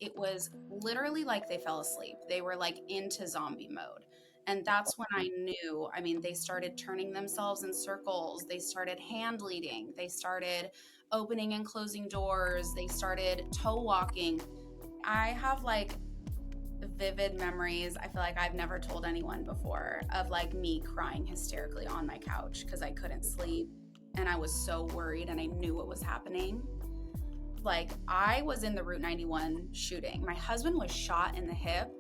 it was literally like they fell asleep. They were like into zombie mode. And that's when I knew, I mean, they started turning themselves in circles. They started hand leading. They started opening and closing doors. They started toe walking. I have like vivid memories. I feel like I've never told anyone before of like me crying hysterically on my couch because I couldn't sleep and I was so worried and I knew what was happening. Like, I was in the Route 91 shooting. My husband was shot in the hip.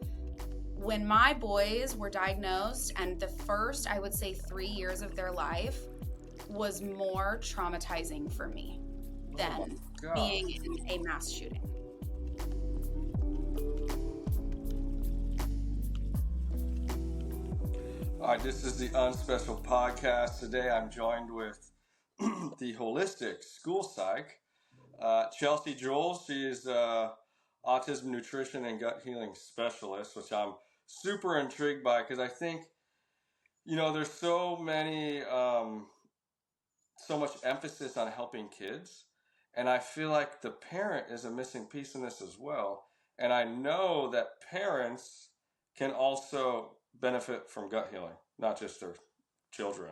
When my boys were diagnosed, and the first, I would say, 3 years of their life was more traumatizing for me than being in a mass shooting. All right, this is the Unspecial Podcast. Today I'm joined with the holistic school psych, Chelsea Jules. She is autism, nutrition, and gut healing specialist, which I'm super intrigued by because I think, there's so much emphasis on helping kids. And I feel like the parent is a missing piece in this as well. And I know that parents can also benefit from gut healing, not just their children.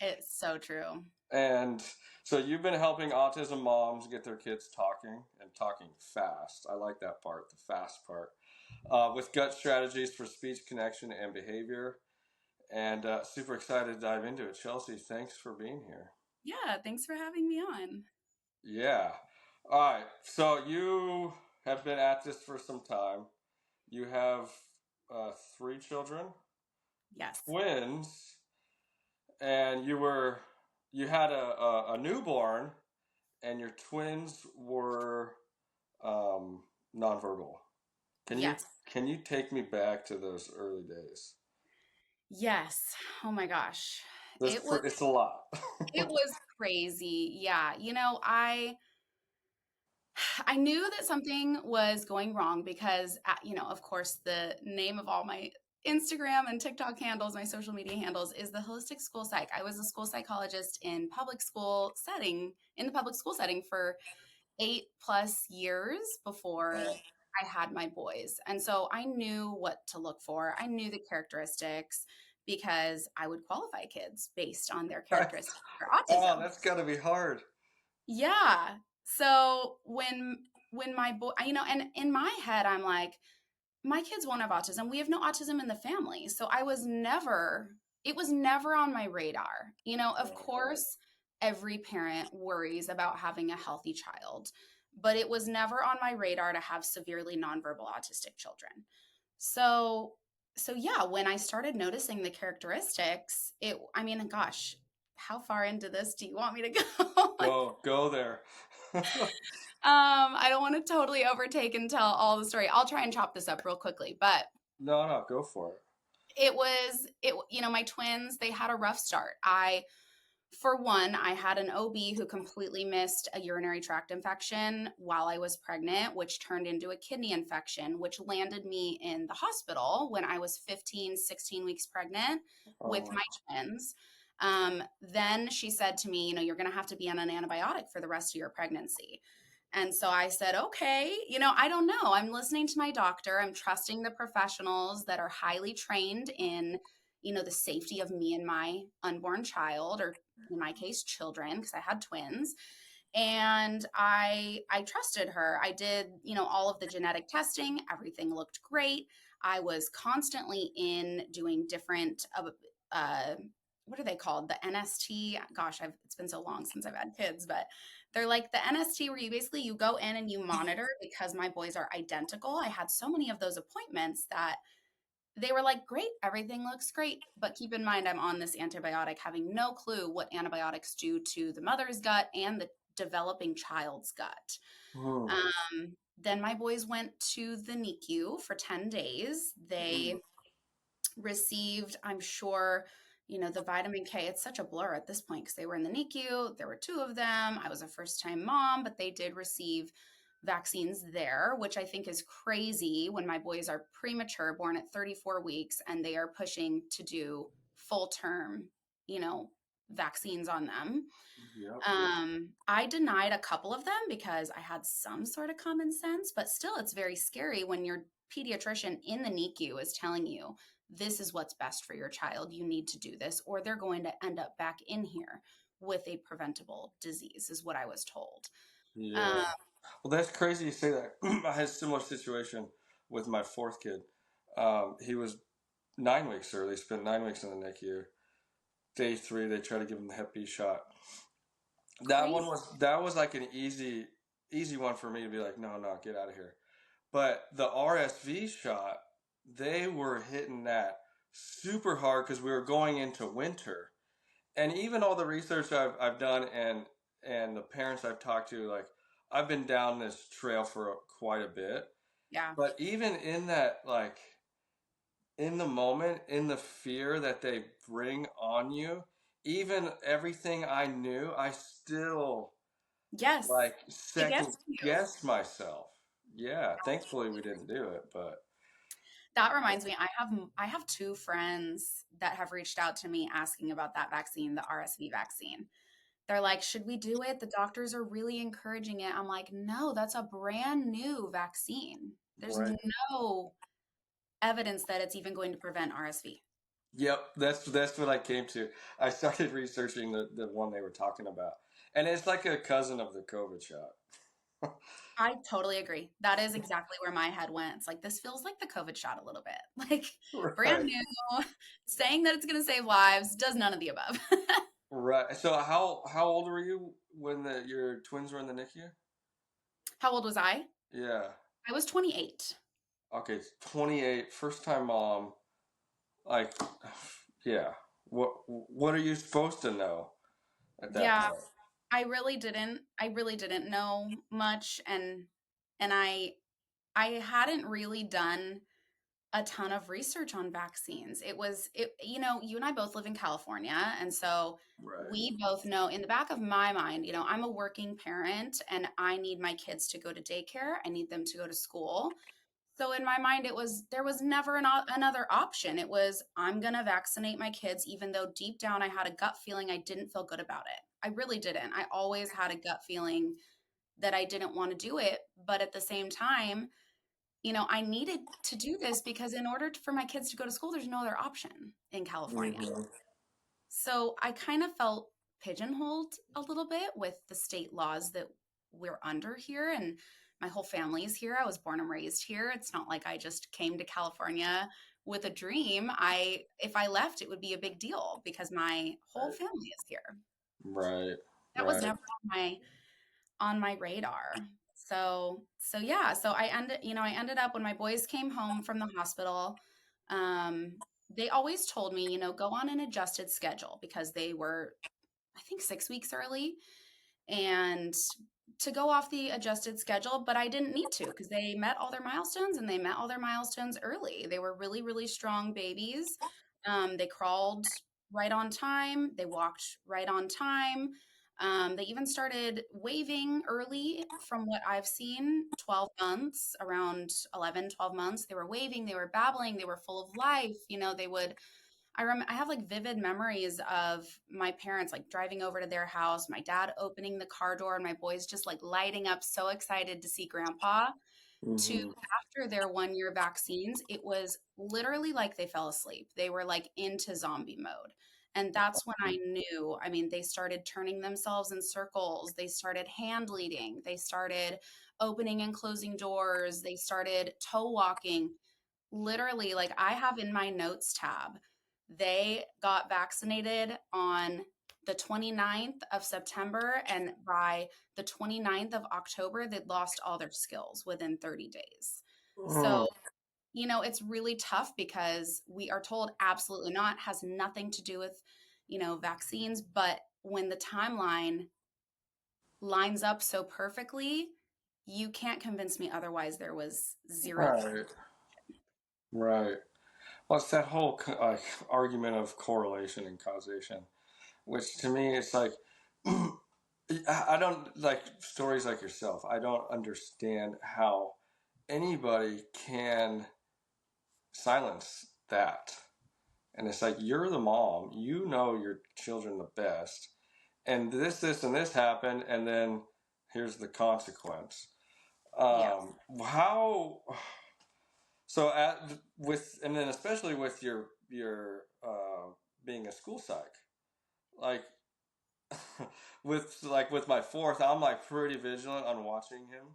It's so true. And so you've been helping autism moms get their kids talking and talking fast. I like that part, the fast part, with gut strategies for speech, connection, and behavior. And super excited to dive into it. Chelsea, thanks for being here. Yeah, thanks for having me on. Yeah. All right. So you have been at this for some time. You have 3 children. Yes. Twins. And you had a newborn, and your twins were nonverbal. Can you take me back to those early days? Yes. Oh my gosh. It's a lot. It was crazy. Yeah. I knew that something was going wrong because, of course, the name of all my Instagram and TikTok handles, my social media handles, is the holistic school psych. I was a school psychologist in the public school setting for 8+ years before I had my boys. And so I knew what to look for. I knew the characteristics because I would qualify kids based on their characteristics for autism. Oh, that's got to be hard. Yeah. So when my boy, and in my head, I'm like, my kids won't have autism. We have no autism in the family. So it was never on my radar. Of course, every parent worries about having a healthy child, but it was never on my radar to have severely nonverbal autistic children. So yeah, when I started noticing the characteristics, gosh, how far into this do you want me to go? Go there. I don't want to totally overtake and tell all the story. I'll try and chop this up real quickly, but no, go for it. My twins, they had a rough start. For one, I had an OB who completely missed a urinary tract infection while I was pregnant, which turned into a kidney infection, which landed me in the hospital when I was 15, 16 weeks pregnant with my twins. Then she said to me, you're going to have to be on an antibiotic for the rest of your pregnancy. And so I said, okay, I don't know. I'm listening to my doctor. I'm trusting the professionals that are highly trained in, the safety of me and my unborn child, or in my case, children, because I had twins. And I trusted her. I did, all of the genetic testing. Everything looked great. I was constantly in doing different, what are they called? The NST. Gosh, it's been so long since I've had kids, but they're like the NST where you go in and you monitor because my boys are identical. I had so many of those appointments that they were like, great, everything looks great. But keep in mind, I'm on this antibiotic, having no clue what antibiotics do to the mother's gut and the developing child's gut. Then my boys went to the NICU for 10 days. They received, I'm sure, the vitamin K. It's such a blur at this point because they were in the NICU. There were 2 of them. I was a first-time mom, but they did receive vaccines there, which I think is crazy when my boys are premature, born at 34 weeks, and they are pushing to do full term, vaccines on them. Yep. I denied a couple of them because I had some sort of common sense, but still it's very scary when your pediatrician in the NICU is telling you this is what's best for your child. You need to do this, or they're going to end up back in here with a preventable disease, is what I was told. Yeah. Well, that's crazy you say that. I had a similar situation with my fourth kid. He was 9 weeks early, spent 9 weeks in the NICU. Day 3, they tried to give him the Hep B shot. That was like an easy one for me to be like, no, get out of here. But the RSV shot, they were hitting that super hard because we were going into winter. And even all the research I've done and the parents I've talked to, like, I've been down this trail for quite a bit. Yeah. But even in that, like, in the moment, in the fear that they bring on you, even everything I knew, I still Yes. like It second gets to you. guess myself. Yeah, thankfully we didn't do it, but That reminds me, I have 2 friends that have reached out to me asking about that vaccine, the RSV vaccine. They're like, should we do it? The doctors are really encouraging it. I'm like, no, that's a brand new vaccine. There's right. no evidence that it's even going to prevent RSV. Yep, that's what I came to. I started researching the one they were talking about. And it's like a cousin of the COVID shot. I totally agree. That is exactly where my head went. It's like, this feels like the COVID shot a little bit. Like, brand Right. new, saying that it's going to save lives, does none of the above. Right. So how old were you when your twins were in the NICU? How old was I? Yeah. I was 28. Okay, 28, first time mom. Like, yeah. What are you supposed to know at that Yeah, point? I really didn't know much, and I hadn't really done a ton of research on vaccines. You and I both live in California, and so Right. we both know in the back of my mind, I'm a working parent and I need my kids to go to daycare. I need them to go to school. So in my mind, there was never another option. It was, I'm going to vaccinate my kids, even though deep down I had a gut feeling I didn't feel good about it. I really didn't. I always had a gut feeling that I didn't want to do it. But at the same time, I needed to do this because in order for my kids to go to school, there's no other option in California. Mm-hmm. So I kind of felt pigeonholed a little bit with the state laws that we're under here. And my whole family is here. I was born and raised here. It's not like I just came to California with a dream. If I left, it would be a big deal because my whole family is here. Right. That was never on my radar. So yeah, so I ended up when my boys came home from the hospital, they always told me, go on an adjusted schedule because they were, I think, 6 weeks early, and to go off the adjusted schedule, but I didn't need to because they met all their milestones and they met all their milestones early. They were really, really strong babies. They crawled right on time. They walked right on time. They even started waving early from what I've seen, 12 months, around 11, 12 months. They were waving, they were babbling, they were full of life. I have like vivid memories of my parents like driving over to their house, my dad opening the car door, and my boys just like lighting up, so excited to see grandpa. To Mm-hmm. after their 1 year vaccines, it was literally like they fell asleep. They were like into zombie mode. And that's when I knew, they started turning themselves in circles. They started hand leading. They started opening and closing doors. They started toe walking. Literally, like I have in my notes tab, they got vaccinated on the 29th of September, and by the 29th of October, they'd lost all their skills within 30 days. So, it's really tough because we are told absolutely not, has nothing to do with, vaccines. But when the timeline lines up so perfectly, you can't convince me otherwise. There was zero. Right. Right. Well, it's that whole argument of correlation and causation, which to me it's like I don't like stories like yourself. I don't understand how anybody can silence that And it's like, you're the mom, you know your children the best, and and this happened, and then here's the consequence. Yeah. How so at with and then especially with your being a school psych, like with my fourth, I'm like pretty vigilant on watching him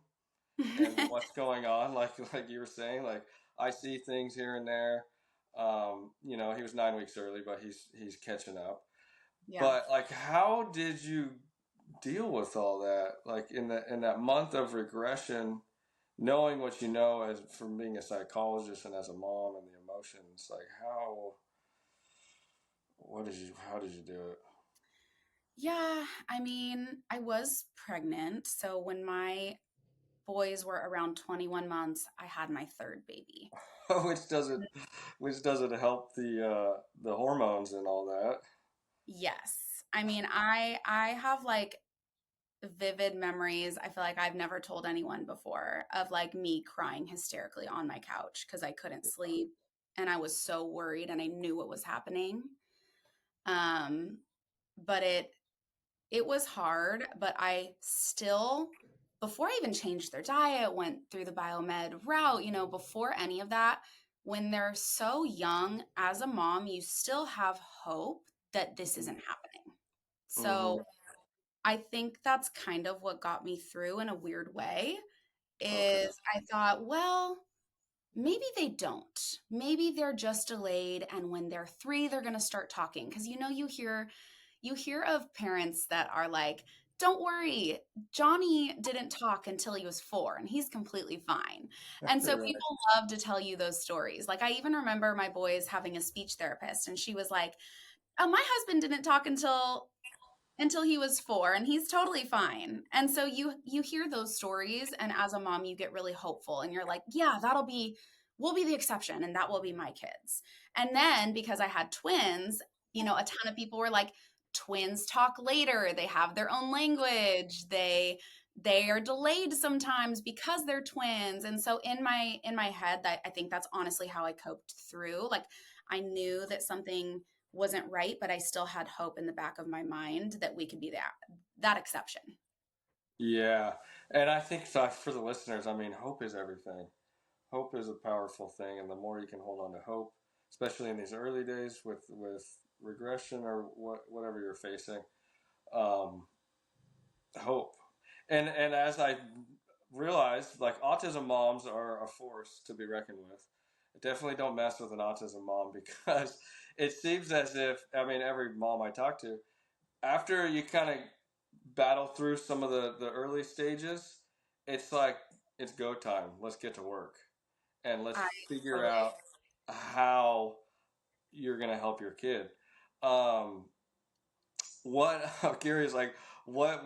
and what's going on. Like you were saying, like I see things here and there. He was 9 weeks early, but he's catching up. Yeah. But like, how did you deal with all that? Like in that month of regression, knowing what you know as from being a psychologist and as a mom and the emotions, like how did you do it? Yeah, I mean, I was pregnant. So when my boys were around 21 months, I had my third baby. which doesn't which doesn't help the hormones and all that. Yes. I mean, I have like vivid memories. I feel like I've never told anyone before of like me crying hysterically on my couch because I couldn't sleep and I was so worried and I knew what was happening. Um, but it was hard, but I still, before I even changed their diet, went through the biomed route, before any of that, when they're so young, as a mom, you still have hope that this isn't happening. Mm-hmm. So I think that's kind of what got me through in a weird way Okay. is I thought, well, maybe they don't. Maybe they're just delayed and when they're 3 they're going to start talking because you hear of parents that are like, don't worry, Johnny didn't talk until he was 4 and he's completely fine. And so Right. people love to tell you those stories. Like I even remember my boys having a speech therapist and she was like, oh, my husband didn't talk until he was 4 and he's totally fine. And so you hear those stories and as a mom you get really hopeful and you're like, yeah, we'll be the exception and that will be my kids. And then because I had twins, a ton of people were like, twins talk later, they have their own language, they are delayed sometimes because they're twins. And so in my head, that I think that's honestly how I coped through. Like I knew that something wasn't right, but I still had hope in the back of my mind that we could be that exception. Yeah, and I think so for the listeners, I mean, hope is everything. Hope is a powerful thing, and the more you can hold on to hope, especially in these early days with regression or whatever you're facing, um, hope. And as I realized, like autism moms are a force to be reckoned with. Definitely don't mess with an autism mom because it seems as if, I mean, every mom I talk to, after you kind of battle through some of the early stages, it's like it's go time. Let's get to work and let's I figure totally out how you're gonna help your kid. Um, what I'm curious, like, what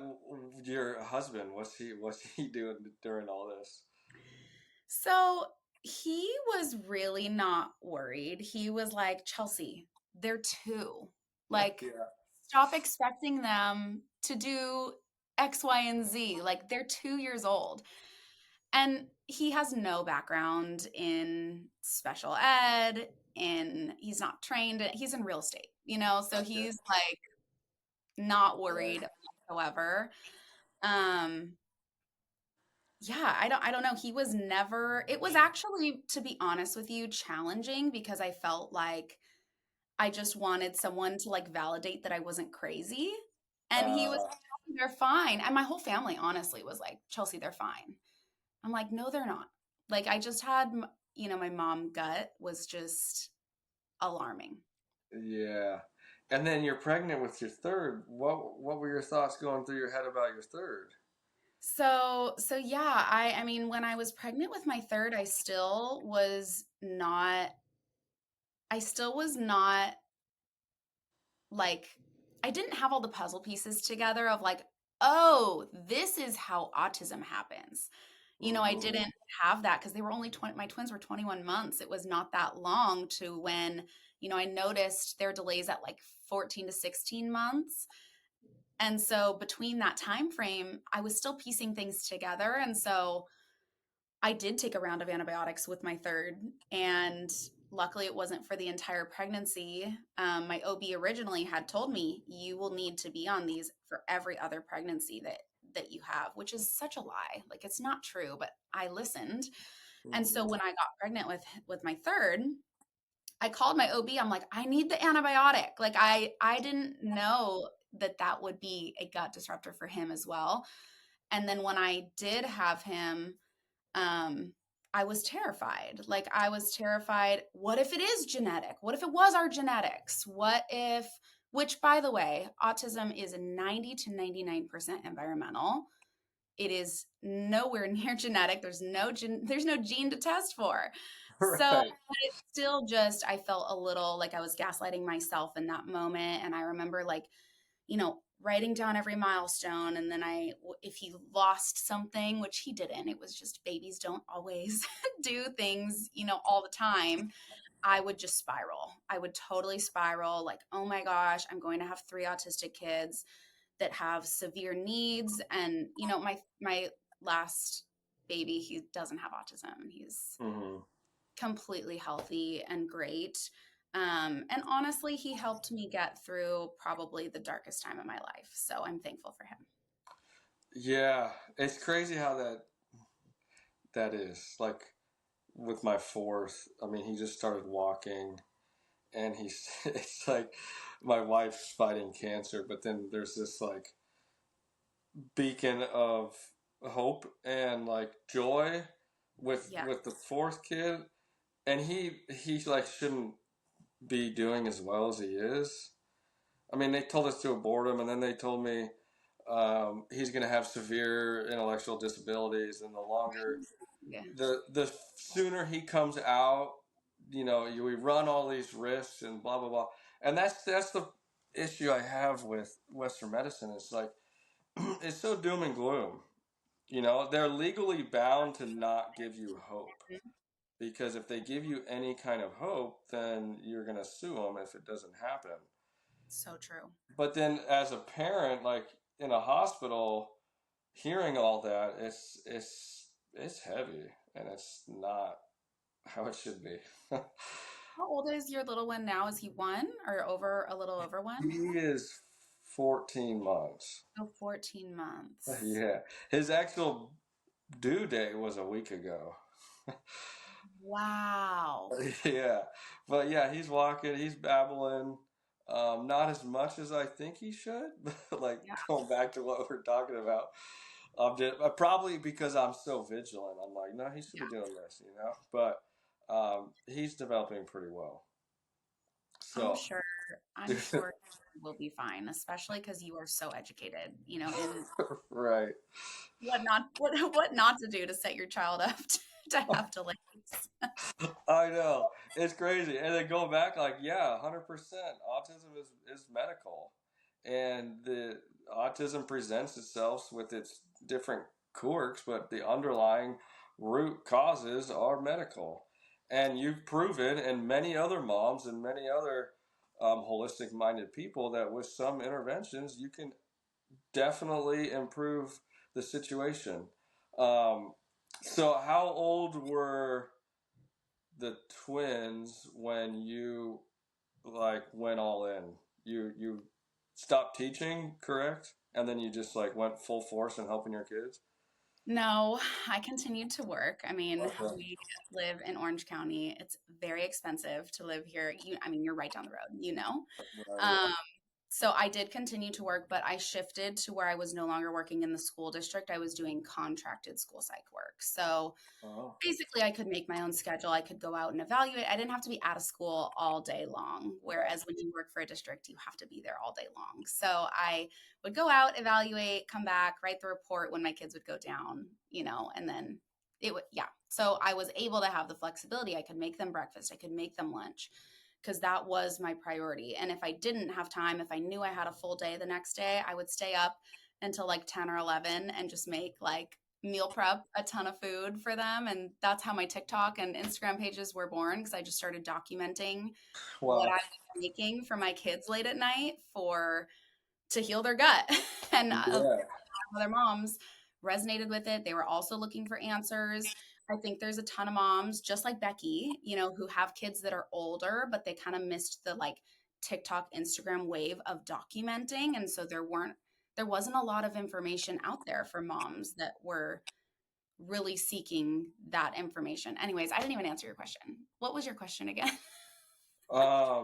your husband what's he doing during all this? So he was really not worried. He was like, Chelsea, they're 2. Like, Yeah, stop expecting them to do X, Y, and Z. Like, they're 2 years old. And he has no background in special ed, and he's not trained. He's in real estate, so okay, he's like not right. worried whatsoever. Um, yeah, I don't know. He was never, it was actually, to be honest with you, challenging because I felt like I just wanted someone to like validate that I wasn't crazy. And he was Uh, like, "Chelsea, they're fine." And my whole family honestly was like, Chelsea, they're fine. I'm like, no, they're not. Like I just had, my mom gut was just alarming. yeah, and then you're pregnant with your third. What were your thoughts going through your head about your third? So yeah, I mean, when I was pregnant with my third, I still was not like, I didn't have all the puzzle pieces together of like, oh, this is how autism happens. I Mm-hmm. didn't have that because they were only 20, my twins were 21 months. It was not that long to when, I noticed their delays at like 14 to 16 months. And so between that time frame, I was still piecing things together. And so I did take a round of antibiotics with my third. And luckily it wasn't for the entire pregnancy. My OB originally had told me you will need to be on these for every other pregnancy that you have, which is such a lie. Like, it's not true, but I listened. And so Mhm. when I got pregnant with my third, I called my OB. I'm like, I need the antibiotic. Like, I didn't know that would be a gut disruptor for him as well. And then when I did have him, um, I was terrified. Like, I was terrified. What if it is genetic? What if it was our genetics? What if, which by the way, autism is 90 to 99% environmental. It is nowhere near genetic. There's no gene to test for. So, Right. but it's still just, I felt a little like I was gaslighting myself in that moment. And I remember, like, writing down every milestone. And then if he lost something, which he didn't, it was just babies don't always do things, all the time. I would just spiral. I would totally spiral, like, oh my gosh, I'm going to have 3 autistic kids that have severe needs. And, my last baby, he doesn't have autism. He's Mhm. completely healthy and great. And honestly, he helped me get through probably the darkest time of my life. So I'm thankful for him. Yeah, it's crazy how that is. Like with my fourth, I mean, he just started walking, and he's it's like my wife's fighting cancer, but then there's this like beacon of hope and like joy with Yeah. the fourth kid, and he like shouldn't be doing as well as he is. I mean, they told us to abort him, and then they told me he's going to have severe intellectual disabilities, and the longer, Yeah. the sooner he comes out, we run all these risks and blah blah blah, and that's the issue I have with Western medicine. It's like it's so doom and gloom. They're legally bound to not give you hope because if they give you any kind of hope, then you're going to sue them if it doesn't happen. So true. But then as a parent, like in a hospital, hearing all that, it's heavy and it's not how it should be. How old is your little one now? Is he 1 or a little over 1? He is 14 months. Oh, 14 months. Yeah. His actual due date was a week ago. Wow. Yeah. But yeah, he's walking, he's babbling. Not as much as I think he should. Like Yeah. going back to what we're talking about. Probably because I'm so vigilant. I'm like, no, he should be Yeah. doing this. But he's developing pretty well. I'm So, sure. I'm sure we'll be fine, especially because you are so educated, in right. what not to do to set your child up to have delays. I know. It's crazy. And then going back, like, yeah, 100%. Autism is medical. And the autism presents itself with its different quirks, but the underlying root causes are medical. And you've proven, and many other moms and many other holistic minded people, that with some interventions, you can definitely improve the situation. Um, so, how old were the twins when you like went all in? You stopped teaching, correct? And then you just like went full force in helping your kids? No, I continued to work. I mean, Okay. we live in Orange County. It's very expensive to live here. You're right down the road. Right. Um, so I did continue to work, but I shifted to where I was no longer working in the school district. I was doing contracted school psych work. So Oh. basically, I could make my own schedule. I could go out and evaluate. I didn't have to be out of school all day long. Right. Whereas when you work for a district, you have to be there all day long. So I would go out, evaluate, come back, write the report when my kids would go down, and then it would, yeah. So I was able to have the flexibility. I could make them breakfast, I could make them lunch because that was my priority. And if I didn't have time, if I knew I had a full day the next day, I would stay up until like 10 or 11 and just make like meal prep a ton of food for them. And that's how my TikTok and Instagram pages were born because I just started documenting what I Wow. was making for my kids late at night to heal their gut. And Yeah. other moms resonated with it. They were also looking for answers. I think there's a ton of moms just like Becky, who have kids that are older, but they kind of missed the like TikTok, Instagram wave of documenting. And so there wasn't a lot of information out there for moms that were really seeking that information. Anyways, I didn't even answer your question. What was your question again? I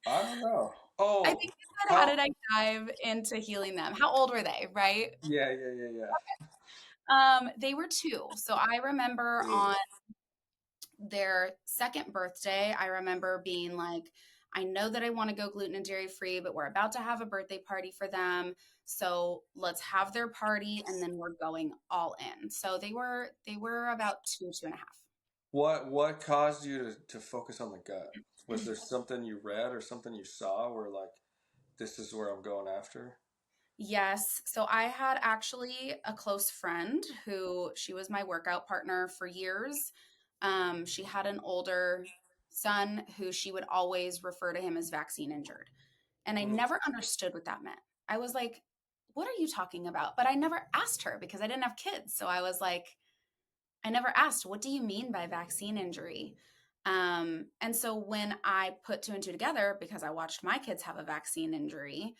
don't know. I Oh, think you said, how how? did I dive into healing them? How old were they, right? Yeah. They were 2. So I remember on their second birthday, I remember being like, I know that I want to go gluten and dairy free, but we're about to have a birthday party for them. So let's have their party and then we're going all in. So they were about 2.5. What caused you to focus on the gut? Was there something you read or something you saw where like this is where I'm going after? Yes. So I had actually a close friend who she was my workout partner for years. She had an older son who she would always refer to him as vaccine injured. And I Mm, never understood what that meant. I was like, what are you talking about? But I never asked her because I didn't have kids. So I was like, I never asked, what do you mean by vaccine injury? And so when I put 2 and 2 together, because I watched my kids have a vaccine injury,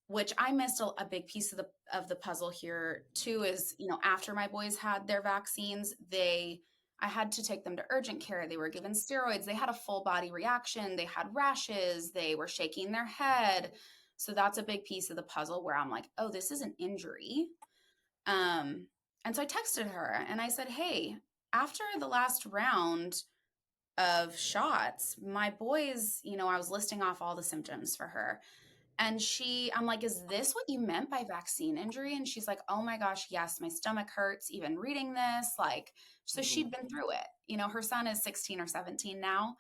which I missed a big piece of the puzzle here too, is, after my boys had their vaccines, I had to take them to urgent care. They were given steroids. They had a full body reaction. They had rashes. They were shaking their head. So that's a big piece of the puzzle where I'm like, oh, this is an injury. Um, and so I texted her and I said, hey, after the last round of shots, my boys, I was listing off all the symptoms for her. And I'm like, is this what you meant by vaccine injury? And she's like, oh my gosh, yes, my stomach hurts even reading this. Like, so mhm. she'd been through it. Her son is 16 or 17 now.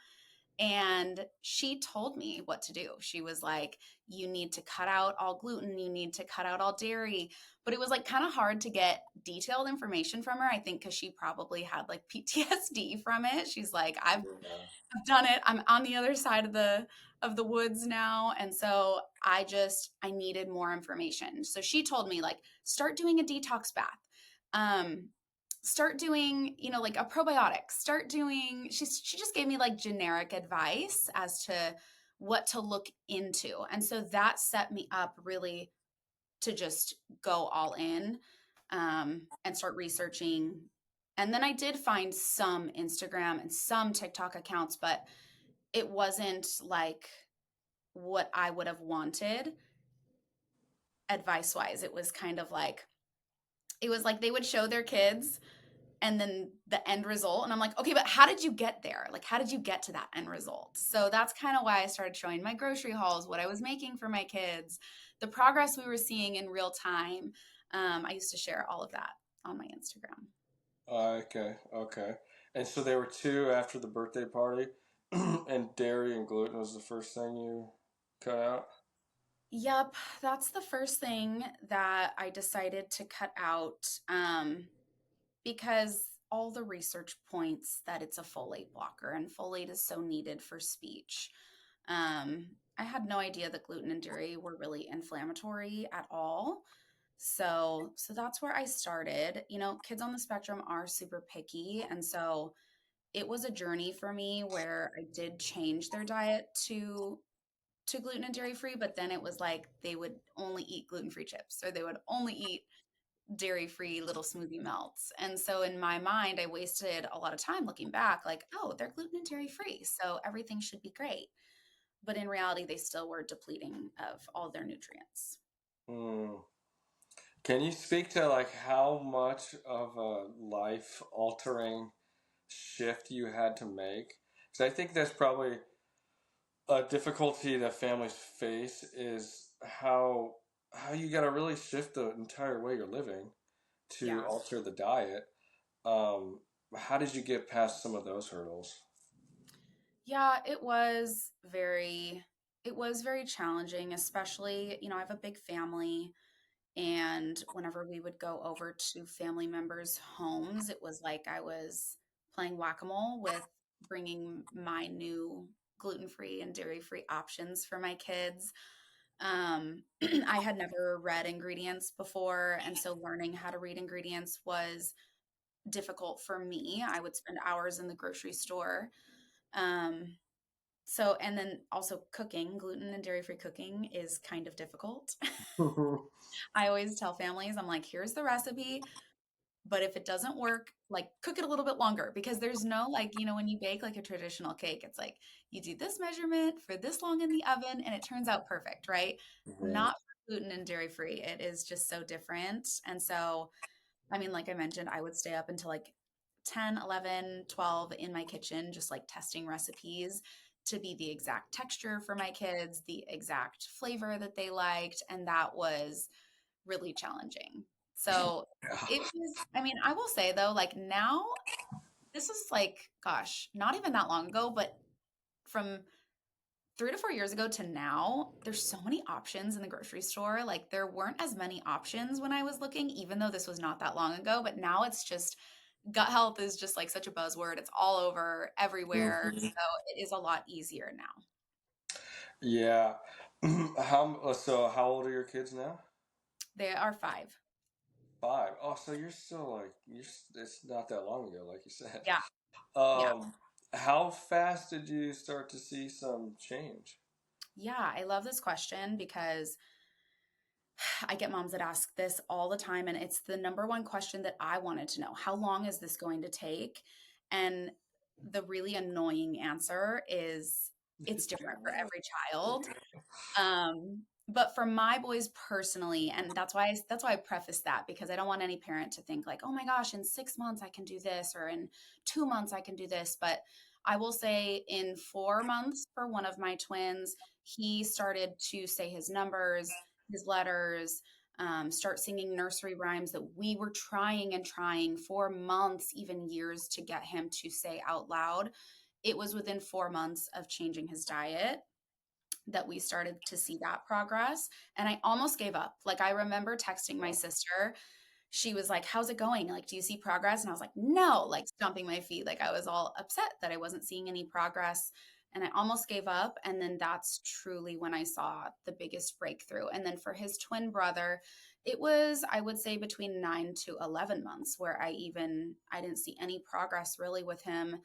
And she told me what to do. She was like, you need to cut out all gluten, you need to cut out all dairy. But it was like kind of hard to get detailed information from her, I think, because she probably had like PTSD from it. She's like, Yeah. I've done it. I'm on the other side of the woods now. And so I needed more information. So she told me, like, start doing a detox bath. Um, Start doing, like a probiotic. She just gave me like generic advice as to what to look into. And so that set me up really to just go all in, and start researching. And then I did find some Instagram and some TikTok accounts, but it wasn't like what I would have wanted advice wise. It was like they would show their kids and then the end result. And I'm like, okay, but how did you get there? Like, how did you get to that end result? So that's kind of why I started showing my grocery hauls, what I was making for my kids, the progress we were seeing in real time. I used to share all of that on my Instagram. Okay. And so there were 2 after the birthday party, and dairy and gluten was the first thing you cut out. Yep, that's the first thing that I decided to cut out, because all the research points that it's a folate blocker, and folate is so needed for speech. I had no idea that gluten and dairy were really inflammatory at all. So that's where I started. Kids on the spectrum are super picky, and so it was a journey for me where I did change their diet to gluten and dairy free, but then it was like they would only eat gluten-free chips or they would only eat dairy-free little smoothie melts. And so in my mind, I wasted a lot of time looking back like, oh, they're gluten and dairy free, so everything should be great. But in reality, they still were depleting of all their nutrients. Mm. Can you speak to like how much of a life altering shift you had to make? Because I think that's probably a difficulty that families face is how you got to really shift the entire way you're living to Yeah. alter the diet. Um, how did you get past some of those hurdles? Yeah, it was very challenging, especially, I have a big family. And whenever we would go over to family members' homes, it was like I was playing whack-a-mole with bringing my new gluten-free and dairy-free options for my kids. I had never read ingredients before, and so learning how to read ingredients was difficult for me. I would spend hours in the grocery store. So, and then also cooking, gluten and dairy free cooking is kind of difficult. I always tell families, I'm like, here's the recipe. But if it doesn't work, like cook it a little bit longer, because there's no, like, when you bake like a traditional cake, it's like you do this measurement for this long in the oven and it turns out perfect, right? Mhm. Not for gluten and dairy free. It is just so different. And so, I mean, like I mentioned, I would stay up until like 10, 11, 12 in my kitchen, just like testing recipes to be the exact texture for my kids, the exact flavor that they liked. And that was really challenging. So Yeah. it was, I mean, I will say though, like now, this was like, gosh, not even that long ago, but from 3 to 4 years ago to now, there's so many options in the grocery store. Like there weren't as many options when I was looking, even though this was not that long ago. But now it's just gut health is just like such a buzzword. It's all over everywhere. Mhm. So it is a lot easier now. Yeah. So how old are your kids now? They are 5. 5. Oh, so you're still like it's not that long ago, like you said. Yeah. Yeah. Um, how fast did you start to see some change? Yeah. I love this question because I get moms that ask this all the time, and it's the number one question that I wanted to know. How long is this going to take? And the really annoying answer is it's different for every child. But for my boys personally, and that's why I preface that, because I don't want any parent to think like, oh my gosh, in 6 months I can do this, or in 2 months I can do this. But I will say in 4 months for one of my twins, he started to say his numbers, his letters, start singing nursery rhymes that we were trying and trying for months, even years, to get him to say out loud. It was within 4 months of changing his diet that we started to see that progress. And I almost gave up. Like, I remember texting my sister. She was like, how's it going? Like, do you see progress? And I was like, no, like stomping my feet. Like, I was all upset that I wasn't seeing any progress. And I almost gave up. And then that's truly when I saw the biggest breakthrough. And then for his twin brother, it was, I would say, between 9 to 11 months where I didn't see any progress really with him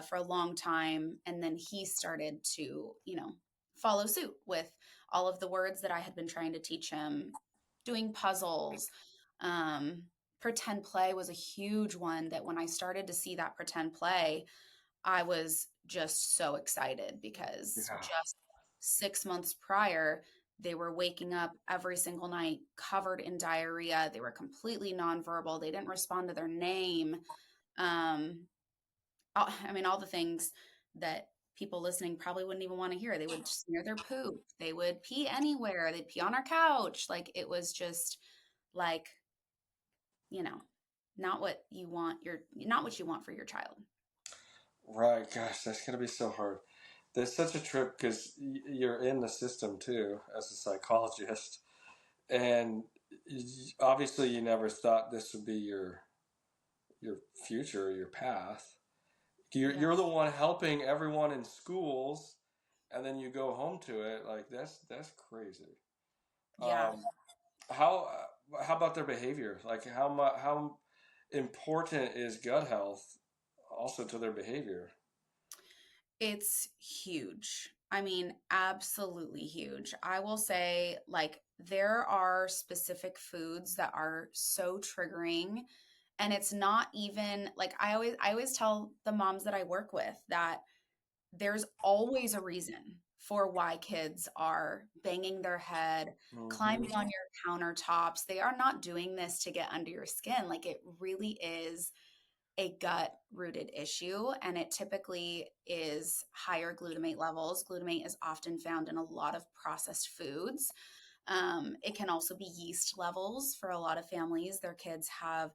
for a long time. And then he started to, follow suit with all of the words that I had been trying to teach him, doing puzzles. Um, Pretend play was a huge one that when I started to see that pretend play, I was just so excited because Yeah. just 6 months prior, they were waking up every single night covered in diarrhea. They were completely nonverbal. They didn't respond to their name. Um, I mean, all the things that people listening probably wouldn't even want to hear. They would smear their poop. They would pee anywhere. They'd pee on our couch. Like it was just like, you know, not what you want for your child. Right. Gosh, that's gonna be so hard. There's such a trip because you're in the system too as a psychologist, and obviously you never thought this would be your future, your path. Yeah. You're the one helping everyone in schools, and then you go home to it. Like that's crazy. Yeah. Um, how how about their behavior? Like how important is gut health also to their behavior? It's huge. I mean, absolutely huge. I will say, like, there are specific foods that are so triggering. And it's not even like I always tell the moms that I work with that there's always a reason for why kids are banging their head, Hmm. climbing on your countertops. They are not doing this to get under your skin. Like it really is a gut rooted issue, and it typically is higher glutamate levels. Glutamate is often found in a lot of processed foods. It can also be yeast levels for a lot of families. Their kids have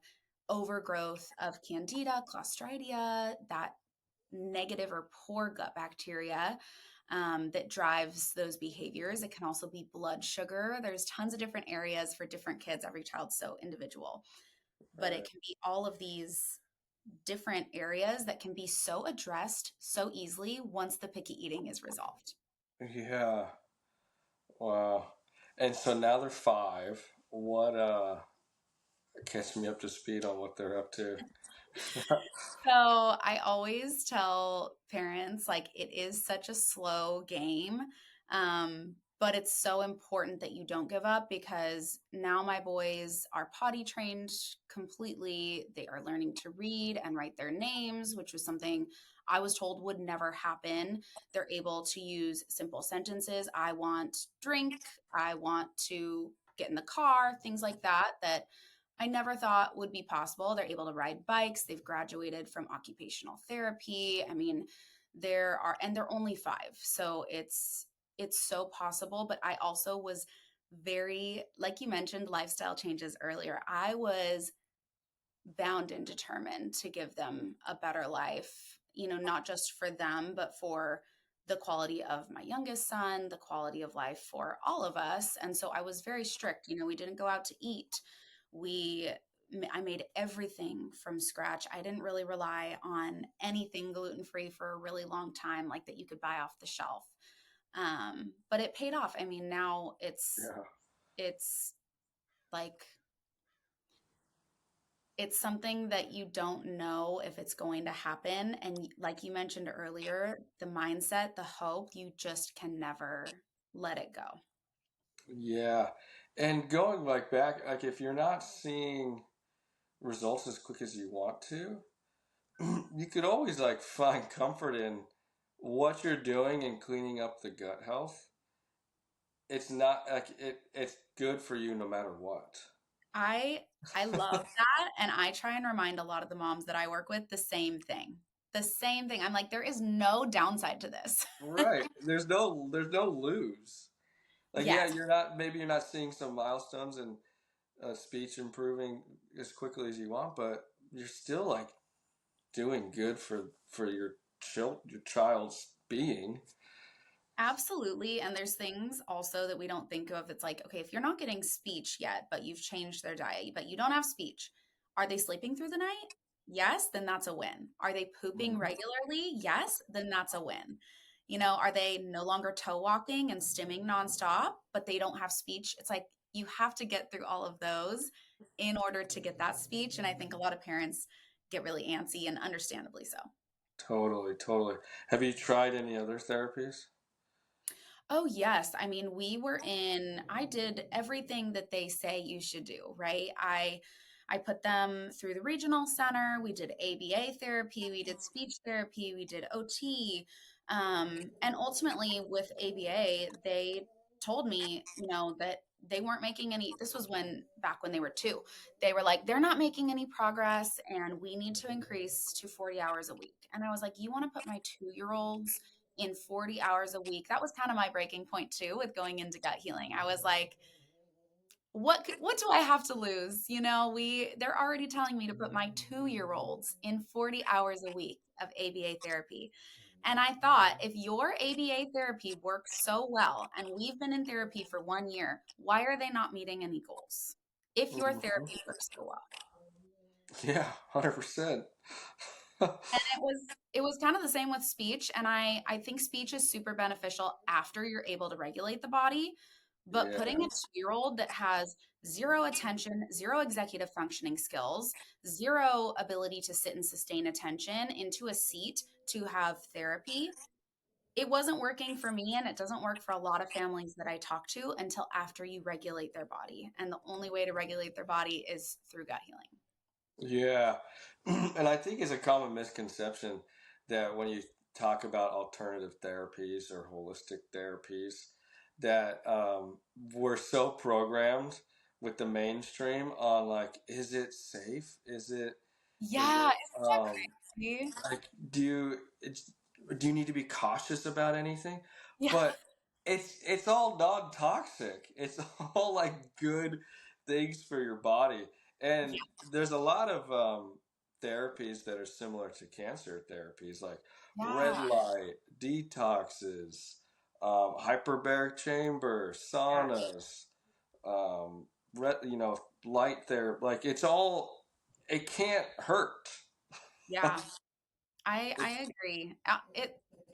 overgrowth of candida, clostridia, that negative or poor gut bacteria that drives those behaviors. It can also be blood sugar. There's tons of different areas for different kids. Every child's so individual, but it Right. can be all of these different areas that can be so addressed so easily once the picky eating is resolved. Yeah. Wow. And so now they're 5. What catch me up to speed on what they're up to. So I always tell parents, like, it is such a slow game. But it's so important that you don't give up because now my boys are potty trained completely. They are learning to read and write their names, which was something I was told would never happen. They're able to use simple sentences. I want drink. I want to get in the car, things like that, that I never thought would be possible. They're able to ride bikes. They've graduated from occupational therapy. I mean, and they're only 5. So it's so possible. But I also was very, like you mentioned, lifestyle changes earlier. I was bound and determined to give them a better life, not just for them, but for the quality of my youngest son, the quality of life for all of us. And so I was very strict. We didn't go out to eat. We I made everything from scratch. I didn't really rely on anything gluten-free for a really long time, like that you could buy off the shelf. But it paid off. I mean, now Yeah. it's like it's something that you don't know if it's going to happen. And like you mentioned earlier, the mindset, the hope, you just can never let it go. Yeah. And going like back, like if you're not seeing results as quick as you want to, you could always like find comfort in what you're doing and cleaning up the gut health. It's not like it's good for you no matter what. I I love that, and I try and remind a lot of the moms that I work with the same thing. The same thing. I'm like, there is no downside to this. Right. There's no lose. Like yeah, Yes, maybe you're not seeing some milestones and speech improving as quickly as you want, but you're still like doing good for your child's being. absolutely. And there's things also that we don't think of. It's like, okay, if you're not getting speech yet, but you've changed their diet, but you don't have speech, are they sleeping through the night? Yes, then that's a win. Are they pooping Mhm. regularly? Yes, then that's a win. Are they no longer toe walking and stimming nonstop, but they don't have speech? It's like you have to get through all of those in order to get that speech. And I think a lot of parents get really antsy and understandably so. Totally, totally. Have you tried any other therapies? Oh, yes. I mean, I did everything that they say you should do, right? I put them through the regional center. We did ABA therapy, we did speech therapy, we did OT. And ultimately with ABA, they told me, that they weren't making this was back when they were 2. They were like, they're not making any progress and we need to increase to 40 hours a week. And I was like, you want to put my 2-year-olds in 40 hours a week? That was kind of my breaking point too with going into gut healing. I was like, what do I have to lose? They're already telling me to put my 2-year-olds in 40 hours a week of ABA therapy. And I thought, if your ABA therapy works so well and we've been in therapy for 1 year, why are they not meeting any goals? If your Mhm. therapy works so well. Yeah, 100%. And it was kind of the same with speech. And I think speech is super beneficial after you're able to regulate the body. But putting a Yes. 2-year-old that has zero attention, zero executive functioning skills, zero ability to sit and sustain attention into a seat to have therapy, it wasn't working for me. And it doesn't work for a lot of families that I talk to until after you regulate their body. And the only way to regulate their body is through gut healing. Yeah. And I think it's a common misconception that when you talk about alternative therapies or holistic therapies, that we're so programmed with the mainstream on like, is it safe? Is Yeah, it isn't that crazy? like do you need to be cautious about anything? Yeah. But it's all non-toxic. It's all like good things for your body. And there's a lot of therapies that are similar to cancer therapies, like red Yeah. light, detoxes, hyperbaric chamber, Yes. saunas, red, light there. Like it can't hurt. Yeah. I agree.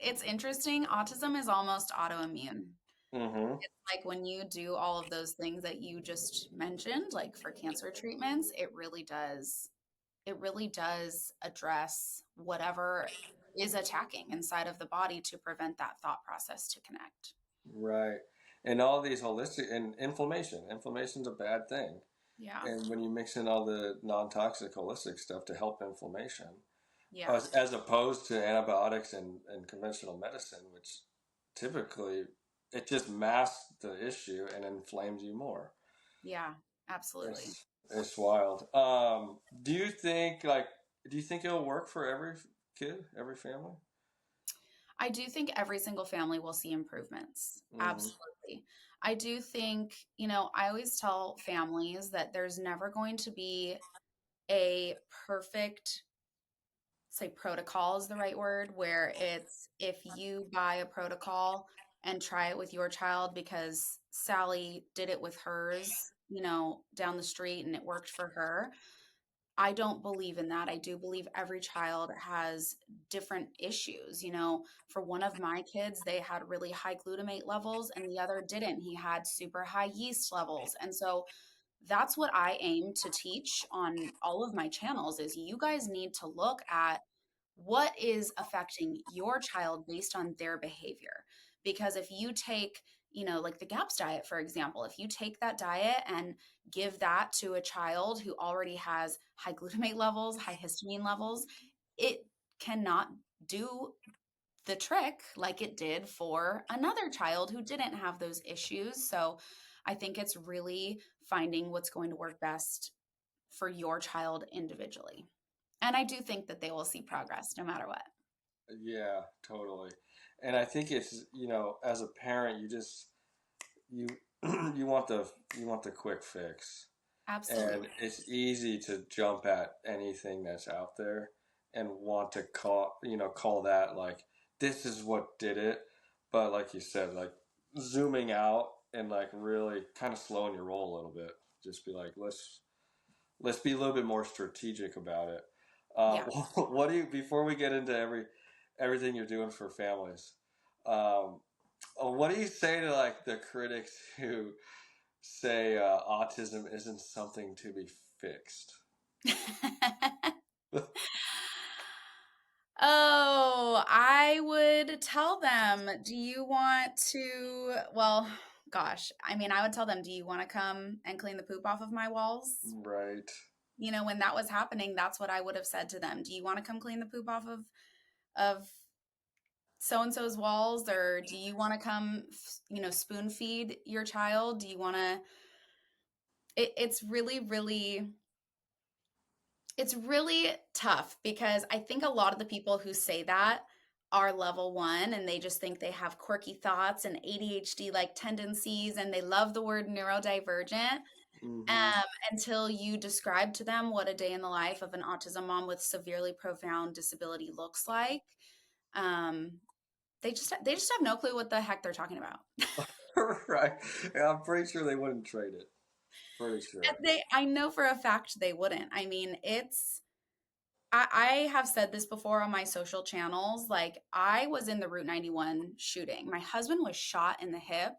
It's interesting. Autism is almost autoimmune. Mm-hmm. It's like when you do all of those things that you just mentioned, like for cancer treatments, it really does address whatever is attacking inside of the body to prevent that thought process to connect. Right. And all these holistic and inflammation's a bad thing. Yeah. And when you mix in all the non-toxic holistic stuff to help inflammation, Yeah. as opposed to antibiotics and conventional medicine, which typically it just masks the issue and inflames you more. Yeah, absolutely. It's wild. Do you think it'll work for every kid, every family? I do think every single family will see improvements. Mm-hmm. Absolutely. I do think, I always tell families that there's never going to be a perfect, say, protocol is the right word, where it's if you buy a protocol and try it with your child because Sally did it with hers, down the street and it worked for her. I don't believe in that. I do believe every child has different issues. For one of my kids, they had really high glutamate levels and the other didn't. He had super high yeast levels. And so that's what I aim to teach on all of my channels is you guys need to look at what is affecting your child based on their behavior. Because if you take, like the GAPS diet, for example, if you take that diet and give that to a child who already has high glutamate levels, high histamine levels, it cannot do the trick like it did for another child who didn't have those issues. So I think it's really finding what's going to work best for your child individually. And I do think that they will see progress no matter what. Yeah, totally. And I think it's, as a parent, you you want the quick fix. And Absolutely. it's easy to jump at anything that's out there and want to call that like this is what did it. But like you said, like zooming out and like really kind of slowing your roll a little bit. Just be like, let's be a little bit more strategic about it. Yeah. What do you before we get into everything you're doing for families? Um, what do you say to like the critics who say autism isn't something to be fixed? Oh, I would tell them, do you want to, well, gosh, I mean, I would tell them, do you want to come and clean the poop off of my walls? Right. When that was happening, that's what I would have said to them. Do you want to come clean the poop off of so and so's walls, or do you want to come, spoon feed your child? Do you want to? It's really, really it's really tough because I think a lot of the people who say that are level 1 and they just think they have quirky thoughts and ADHD like tendencies and they love the word neurodivergent Mm-hmm. until you describe to them what a day in the life of an autism mom with severely profound disability looks like. Um, they just have no clue what the heck they're talking about. Right. Yeah, I'm pretty sure they wouldn't trade it. Pretty sure. I know for a fact they wouldn't. I mean, I have said this before on my social channels. Like, I was in the Route 91 shooting. My husband was shot in the hip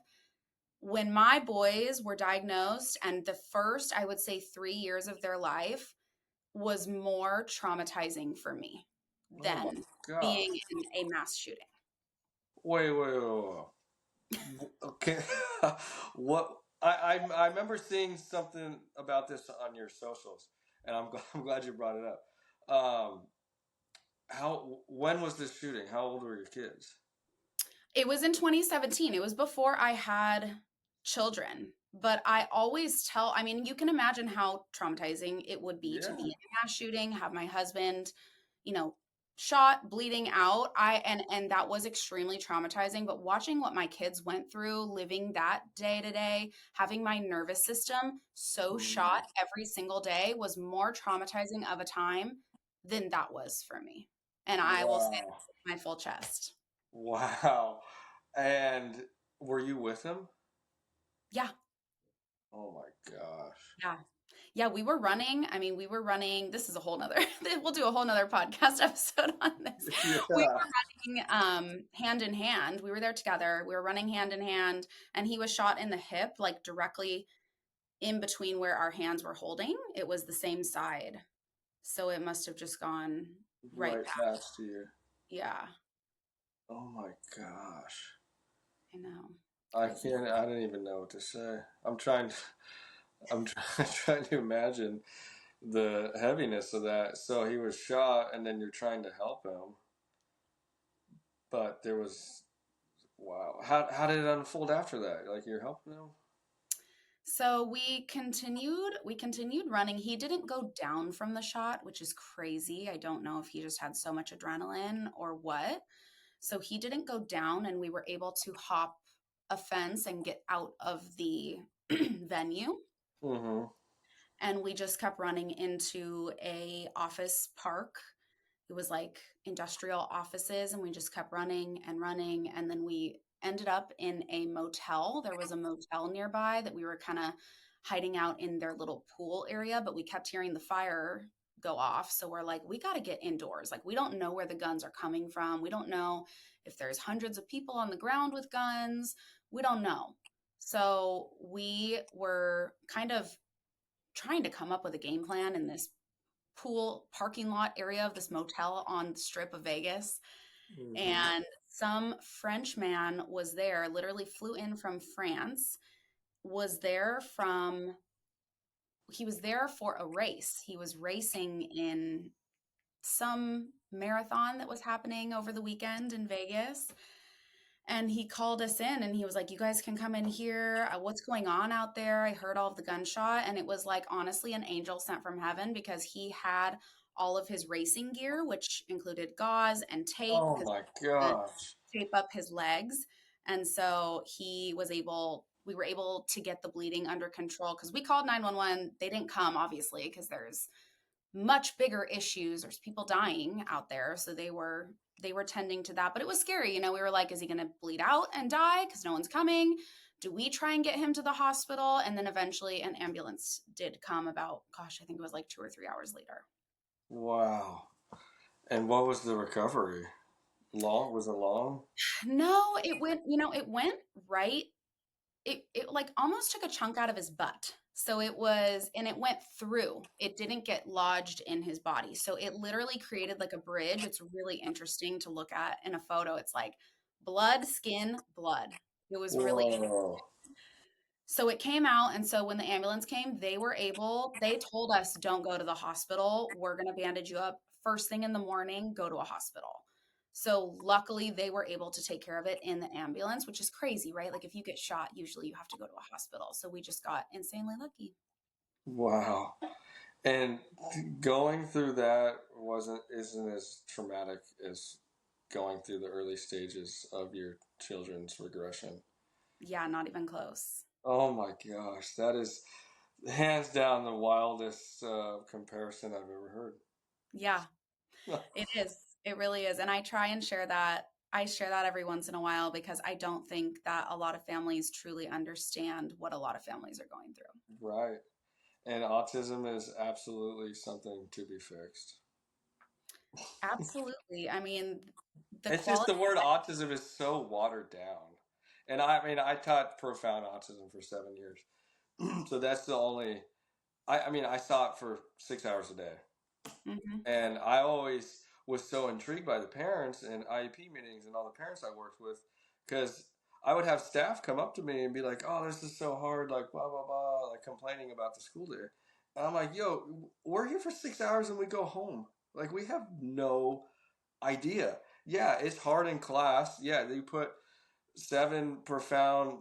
when my boys were diagnosed, and the first, I would say, 3 years of their life was more traumatizing for me Oh my than gosh. being in a mass shooting. Wait. Okay. What I remember seeing something about this on your socials, and I'm glad you brought it up. When was this shooting? How old were your kids? It was in 2017. It was before I had children. But I always tell, I mean, you can imagine how traumatizing it would be to be Yeah. in a mass shooting, have my husband, you know, shot, bleeding out. And that was extremely traumatizing. But watching what my kids went through, living that day to day, having my nervous system so Mm. shot every single day was more traumatizing of a time than that was for me. And I will say Wow. this with my full chest. Wow. And were you with him? Yeah. Oh my gosh. Yeah. Yeah, we were running. I mean, we were running. This is a whole nother, we'll do a whole nother podcast episode on this. We Yeah. were running hand in hand. We were there together. We were running hand in hand, and he was shot in the hip, like directly in between where our hands were holding. It was the same side. So it must have just gone right Right past. past you. Yeah. Oh my gosh. I know. I Crazy. can't, I don't even know what to say. I'm trying to imagine the heaviness of that. So he was shot and then you're trying to help him. But there was, wow. How did it unfold after that? Like you're helping him? So we continued running. He didn't go down from the shot, which is crazy. I don't know if he just had so much adrenaline or what. So he didn't go down, and we were able to hop a fence and get out of the venue. Mm-hmm. And we just kept running into a office park. It was like industrial offices, and we just kept running and running, and then we ended up in a motel. There was a motel nearby that we were kind of hiding out in their little pool area, but we kept hearing the fire go off. So we're like, we got to get indoors. Like, we don't know where the guns are coming from. We don't know if there's hundreds of people on the ground with guns. We don't know. So we were kind of trying to come up with a game plan in this pool parking lot area of this motel on the strip of Vegas. Mm-hmm. And some French man was there, literally flew in from France, was there from, he was there for a race. He was racing in some marathon that was happening over the weekend in Vegas. And he called us in and he was like, you guys can come in here. What's going on out there? I heard all of the gunshot. And it was like, honestly, an angel sent from heaven, because he had all of his racing gear, which included gauze and tape, Oh because my he had to gosh. tape up his legs. And so we were able to get the bleeding under control, because we called 911. They didn't come, obviously, because there's much bigger issues. There's people dying out there. So they were tending to that. But it was scary. We were like, is he going to bleed out and die because no one's coming? Do we try and get him to the hospital? And then eventually an ambulance did come about, gosh, I think it was like 2 or 3 hours later. Wow. And what was the recovery? Long? Was it long? No, it went right. It like almost took a chunk out of his butt. So it went through. It didn't get lodged in his body. So it literally created like a bridge. It's really interesting to look at in a photo. It's like blood, skin, blood. It was really, Whoa. so it came out. And so when the ambulance came, they told us, don't go to the hospital. We're going to bandage you up first thing in the morning, go to a hospital. So luckily they were able to take care of it in the ambulance, which is crazy, right? Like if you get shot, usually you have to go to a hospital. So we just got insanely lucky. Wow. And going through that isn't as traumatic as going through the early stages of your children's regression. Yeah, not even close. Oh my gosh, that is hands down the wildest comparison I've ever heard. Yeah, it is. It really is. And I try and share that. I share that every once in a while, because I don't think that a lot of families truly understand what a lot of families are going through. Right. And autism is absolutely something to be fixed. Absolutely. I mean, the It's just quality the word autism is so watered down. And I mean, I taught profound autism for 7 years. So that's the only, I saw it for 6 hours a day. Mhm. And I always was so intrigued by the parents and IEP meetings and all the parents I worked with, because I would have staff come up to me and be like, oh, this is so hard, like blah, blah, blah, like complaining about the school day. And I'm like, yo, we're here for 6 hours and we go home. Like, we have no idea. Yeah, it's hard in class. Yeah, they put seven profound,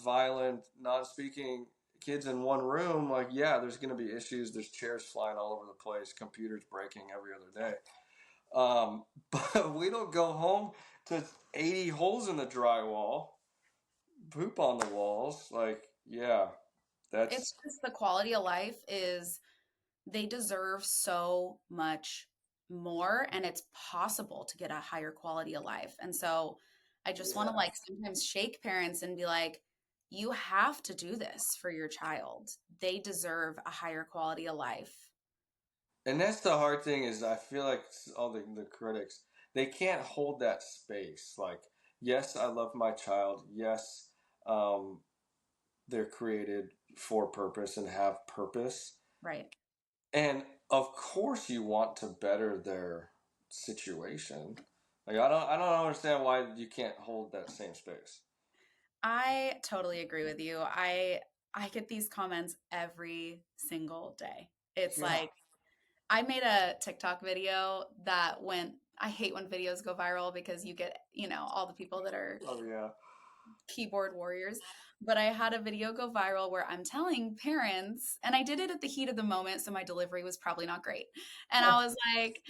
violent, non-speaking kids in one room. Like, yeah, there's going to be issues. There's chairs flying all over the place, computers breaking every other day. But we don't go home to 80 holes in the drywall, poop on the walls. Like, yeah, It's that's just the quality of life is, they deserve so much more, and it's possible to get a higher quality of life. And so I just want to yeah. like sometimes shake parents and be like, you have to do this for your child. They deserve a higher quality of life. And that's the hard thing is I feel like all the critics, they can't hold that space. Like, yes, I love my child. Yes, um, they're created for purpose and have purpose. Right. And of course you want to better their situation. Like I don't understand why you can't hold that same space. I totally agree with you. I get these comments every single day. It's Yeah. like I made a TikTok video that went I hate when videos go viral because you get, all the people that are Oh yeah. keyboard warriors. But I had a video go viral where I'm telling parents, and I did it at the heat of the moment, so my delivery was probably not great. And I was like,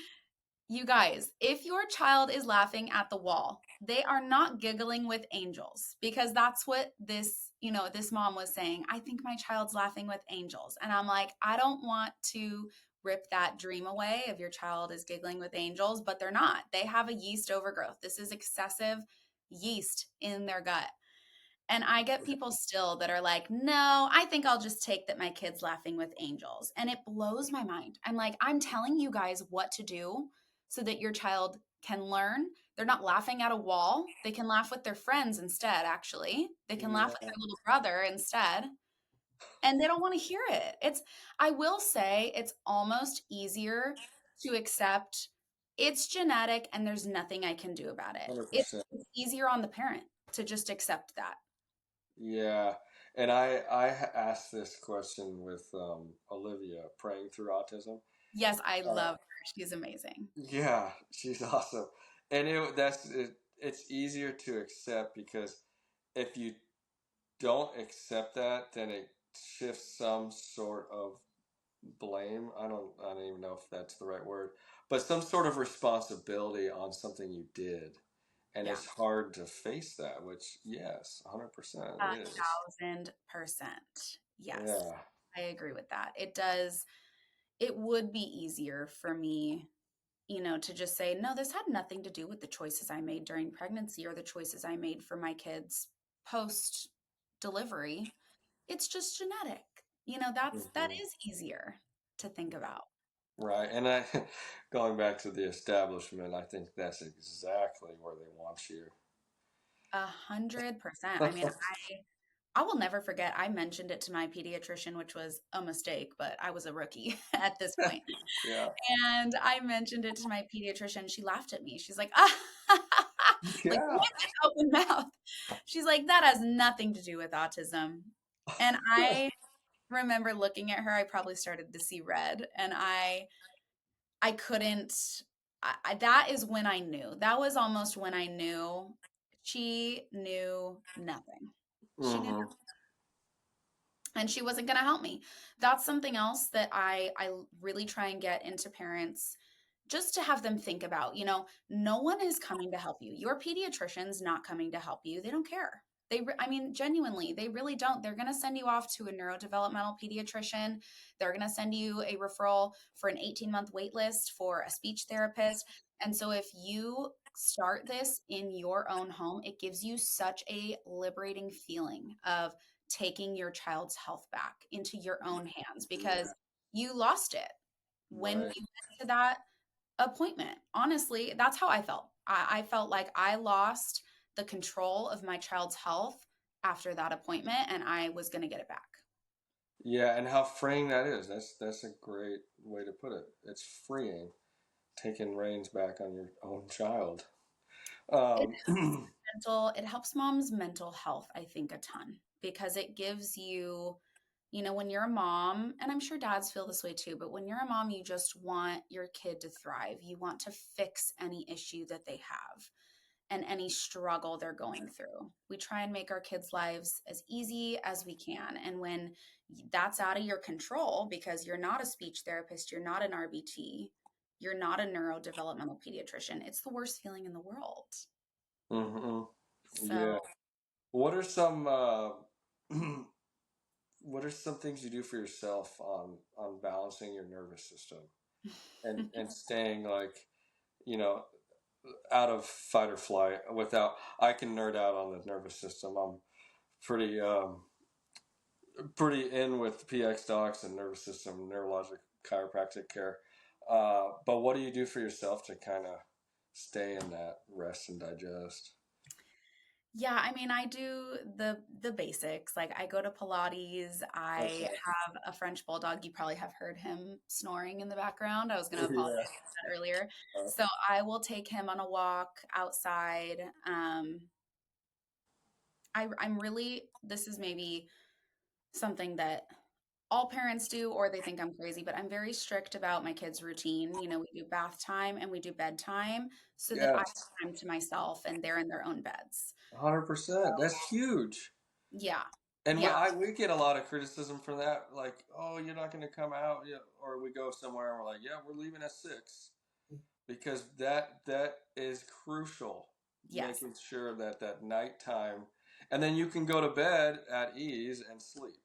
you guys, if your child is laughing at the wall, they are not giggling with angels, because that's what this mom was saying. I think my child's laughing with angels. And I'm like, I don't want to rip that dream away if your child is giggling with angels, but they're not. They have a yeast overgrowth. This is excessive yeast in their gut. And I get people still that are like, no, I think I'll just take that my kid's laughing with angels. And it blows my mind. I'm like, I'm telling you guys what to do so that your child can learn. They're not laughing at a wall. They can laugh with their friends instead, actually. They can laugh with Yeah. their little brother instead. And they don't want to hear it. I will say, it's almost easier to accept it's genetic and there's nothing I can do about it. 100%. It's easier on the parent to just accept that. Yeah. And I asked this question with Olivia praying through autism. Yes, I Uh, love her. She's amazing. yeah, she's awesome. And it's easier to accept because if you don't accept that, then it shifts some sort of blame. I don't even know if that's the right word, but some sort of responsibility on something you did. And Yeah, it's hard to face that, which yes, 100% it is. 1,000%. Yes, Yeah. I agree with that. It would be easier for me, to just say, no, this had nothing to do with the choices I made during pregnancy or the choices I made for my kids post delivery. It's just genetic. That Hmm. is easier to think about. Right. And I going back to the establishment, I think that's exactly where they want you. 100%. I mean, I will never forget. I mentioned it to my pediatrician, which was a mistake, but I was a rookie at this point. Yeah. And I mentioned it to my pediatrician. She laughed at me. She's like, ah, like, Yeah. what an open mouth. She's like, that has nothing to do with autism. And I remember looking at her. I probably started to see red, and I couldn't. That is when I knew. That was almost when I knew she knew nothing. She knew, Hmm. and she wasn't going to help me. That's something else that I really try and get into parents, just to have them think about. No one is coming to help you. Your pediatrician's not coming to help you. They don't care. I mean, genuinely, they really don't. They're going to send you off to a neurodevelopmental pediatrician. They're going to send you a referral for an 18-month wait list for a speech therapist. And so if you start this in your own home, it gives you such a liberating feeling of taking your child's health back into your own hands, Yeah. because you lost it when you Right. went to that appointment. Honestly, that's how I felt. I felt like I lost the control of my child's health after that appointment, and I was going to get it back. Yeah, and how freeing that is. That's a great way to put it. It's freeing, taking reins back on your own child. It Um, it helps mom's mental health, I think, a ton, because it gives you, when you're a mom, and I'm sure dads feel this way too, but when you're a mom, you just want your kid to thrive. You want to fix any issue that they have and any struggle they're going through. We try and make our kids' lives as easy as we can. And when that's out of your control, because you're not a speech therapist, you're not an RBT, you're not a neurodevelopmental pediatrician, it's the worst feeling in the world. hmm. Yeah. So, What are some what are some things you do for yourself on balancing your nervous system and staying like, you know, out of fight or flight without I can nerd out on the nervous system. I'm pretty pretty in with PX docs and nervous system neurologic chiropractic care. But what do you do for yourself to kind of stay in that rest and digest? Yeah, I mean, I do the basics. Like I go to Pilates. I Okay. have a French bulldog. You probably have heard him snoring in the background. I was going to apologize Yeah. for that earlier. So I will take him on a walk outside. I'm really, this is maybe something that all parents do, or they think I'm crazy, but I'm very strict about my kids' routine. You know, we do bath time and we do bedtime so that I have Yes. time to myself and they're in their own beds. 100%. That's huge. Yeah. And Yeah. we get a lot of criticism for that, like, oh, you're not going to come out, yeah. Or we go somewhere and we're like, yeah, we're leaving at 6, because that is crucial, Yes. making sure that that nighttime, and then you can go to bed at ease and sleep.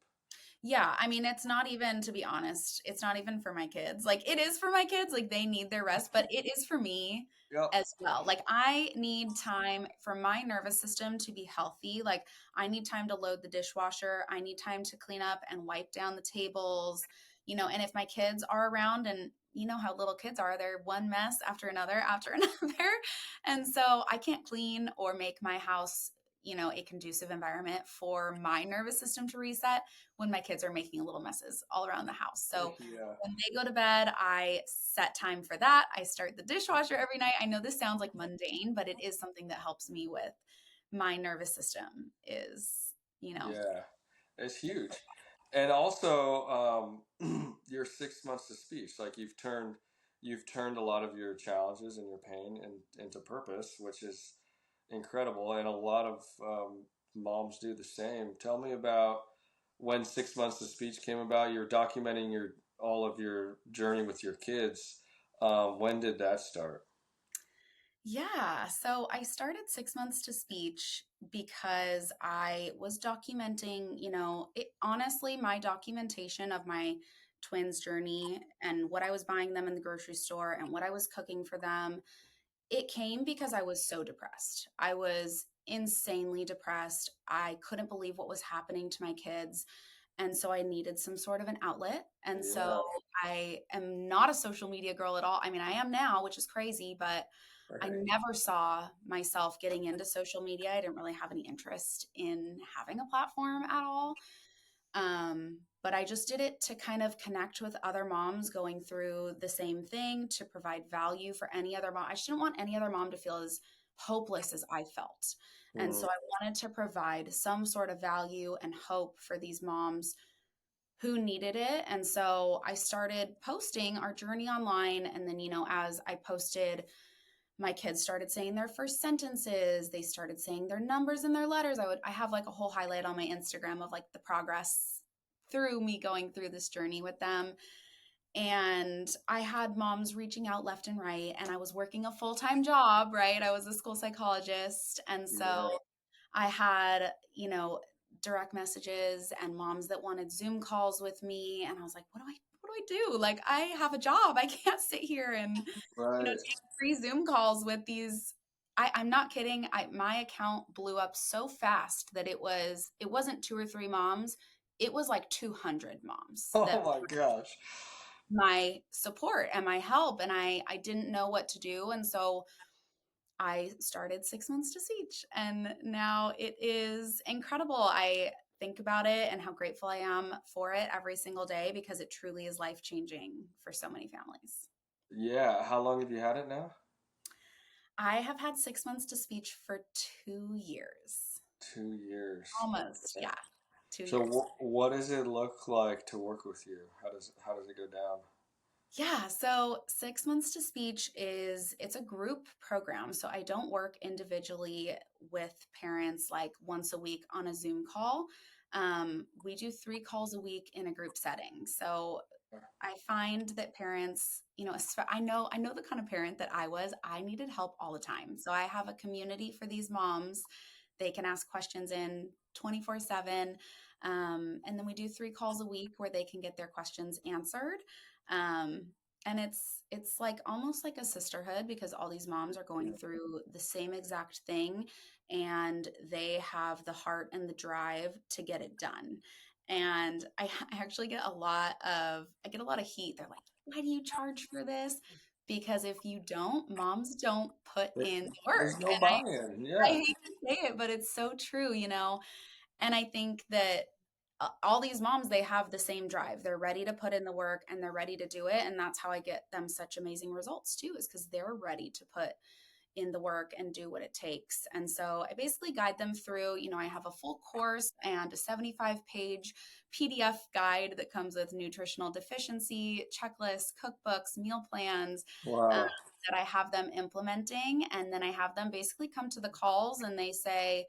Yeah, I mean, it's not even, to be honest, it's not even for my kids. Like, it is for my kids, like, they need their rest, but it is for me Yep. as well. Like, I need time for my nervous system to be healthy. Like, I need time to load the dishwasher. I need time to clean up and wipe down the tables, and if my kids are around and you know how little kids are, they're one mess after another after another. And so I can't clean or make my house, a conducive environment for my nervous system to reset when my kids are making little messes all around the house. So Yeah. when they go to bed, I set time for that. I start the dishwasher every night. I know this sounds like mundane, but it is something that helps me with my nervous system is, Yeah. It's huge. And also, your 6 months of speech, like you've turned a lot of your challenges and your pain into purpose, which is incredible. And a lot of moms do the same. Tell me about when 6 months of speech came about. You're documenting your all of your journey with your kids. When did that start? Yeah, so I started 6 months to speech because I was documenting, honestly, my documentation of my twins' journey and what I was buying them in the grocery store and what I was cooking for them. It came because I was so depressed. I was insanely depressed. I couldn't believe what was happening to my kids. And so I needed some sort of an outlet. And so Yeah. I am not a social media girl at all. I mean, I am now, which is crazy, but I Right. never saw myself getting into social media. I didn't really have any interest in having a platform at all. But I just did it to kind of connect with other moms going through the same thing, to provide value for any other mom. I just didn't want any other mom to feel as hopeless as I felt. And Mm, so I wanted to provide some sort of value and hope for these moms who needed it. And so I started posting our journey online. And then, as I posted, my kids started saying their first sentences. They started saying their numbers and their letters. I have like a whole highlight on my Instagram of like the progress through me going through this journey with them. And I had moms reaching out left and right, and I was working a full-time job, right? I was a school psychologist. And so yeah. I had, direct messages and moms that wanted Zoom calls with me. And I was like, what do I do? Like, I have a job. I can't sit here and, Right. take free Zoom calls with these. I'm not kidding. My account blew up so fast that it wasn't two or three moms. It was like 200 moms that Oh my gosh. my support and my help. And I didn't know what to do. And so I started 6 months to Siege, and now it is incredible. I think about it and how grateful I am for it every single day because it truly is life changing for so many families. Yeah. How long have you had it now? I have had 6 months to speech for 2 years. 2 years. Almost, Okay. yeah, two So years. what does it look like to work with you? How does it go down? Yeah, so 6 months to speech it's a group program. So I don't work individually with parents like once a week on a Zoom call. We do 3 calls a week in a group setting. So I find that parents, I know the kind of parent that I was. I needed help all the time. So I have a community for these moms. They can ask questions in 24/7. And then we do 3 calls a week where they can get their questions answered. Um, and it's like almost like a sisterhood because all these moms are going through the same exact thing and they have the heart and the drive to get it done. And I actually get a lot of heat. They're like, "Why do you charge for this?" because if you don't, moms don't put in the There's work. no And buy-in. I Yeah. hate to say it, but it's so true, you know? And I think that all these moms, they have the same drive. They're ready to put in the work and they're ready to do it. And that's how I get them such amazing results too, is because they're ready to put in the work and do what it takes. And so I basically guide them through, I have a full course and a 75-page PDF guide that comes with nutritional deficiency checklists, cookbooks, meal plans, um, Wow. that I have them implementing. And then I have them basically come to the calls and they say,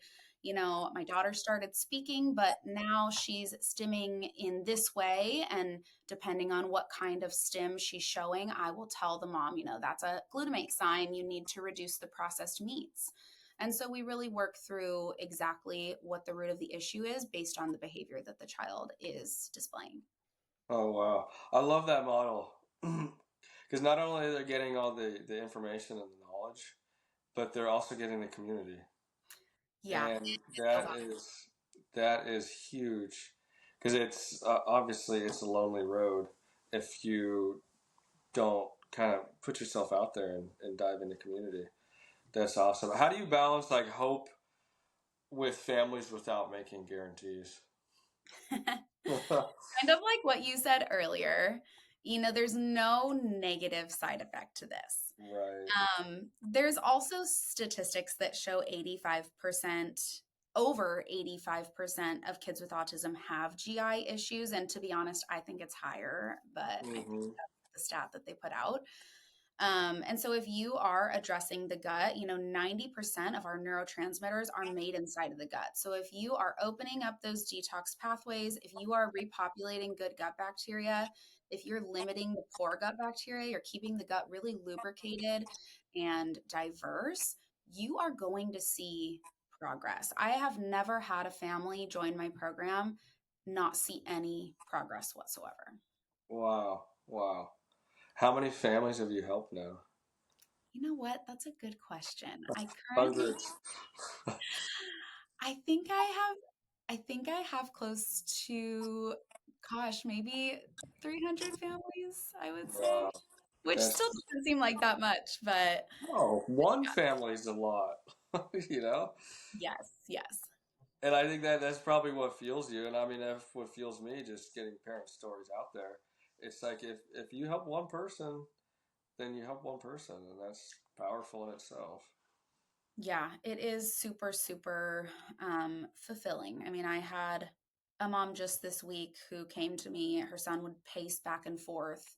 my daughter started speaking, but now she's stimming in this way. And depending on what kind of stim she's showing, I will tell the mom, that's a glutamate sign. You need to reduce the processed meats. And so we really work through exactly what the root of the issue is based on the behavior that the child is displaying. Oh, wow. I love that model. Because not only are they getting all the information and the knowledge, but they're also getting the community. Yeah, And it feels awesome. that is huge. Because it's obviously it's a lonely road if you don't kind of put yourself out there and dive into community. That's awesome. How do you balance like hope with families without making guarantees? Kind of like what you said earlier, there's no negative side effect to this. Right. There's also statistics that show 85%, over 85% of kids with autism have GI issues. And to be honest, I think it's higher, but I think Mm-hmm. that's the stat that they put out. And so if you are addressing the gut, 90% of our neurotransmitters are made inside of the gut. So if you are opening up those detox pathways, if you are repopulating good gut bacteria, if you're limiting the poor gut bacteria, you're keeping the gut really lubricated and diverse, you are going to see progress. I have never had a family join my program not see any progress whatsoever. Wow. Wow. How many families have you helped now? You know what? That's a good question. Hundreds. I think I have close to, gosh, maybe 300 families, I would say, Wow. which That's still doesn't seem like that much, but oh, one family's a lot, you know? yes, yes. And I think that's probably what fuels you. And I mean, that's what fuels me, just getting parent stories out there. It's like if you help one person, then you help one person, and that's powerful in itself. Yeah, it is super, super fulfilling. I mean, I had a mom just this week who came to me. Her son would pace back and forth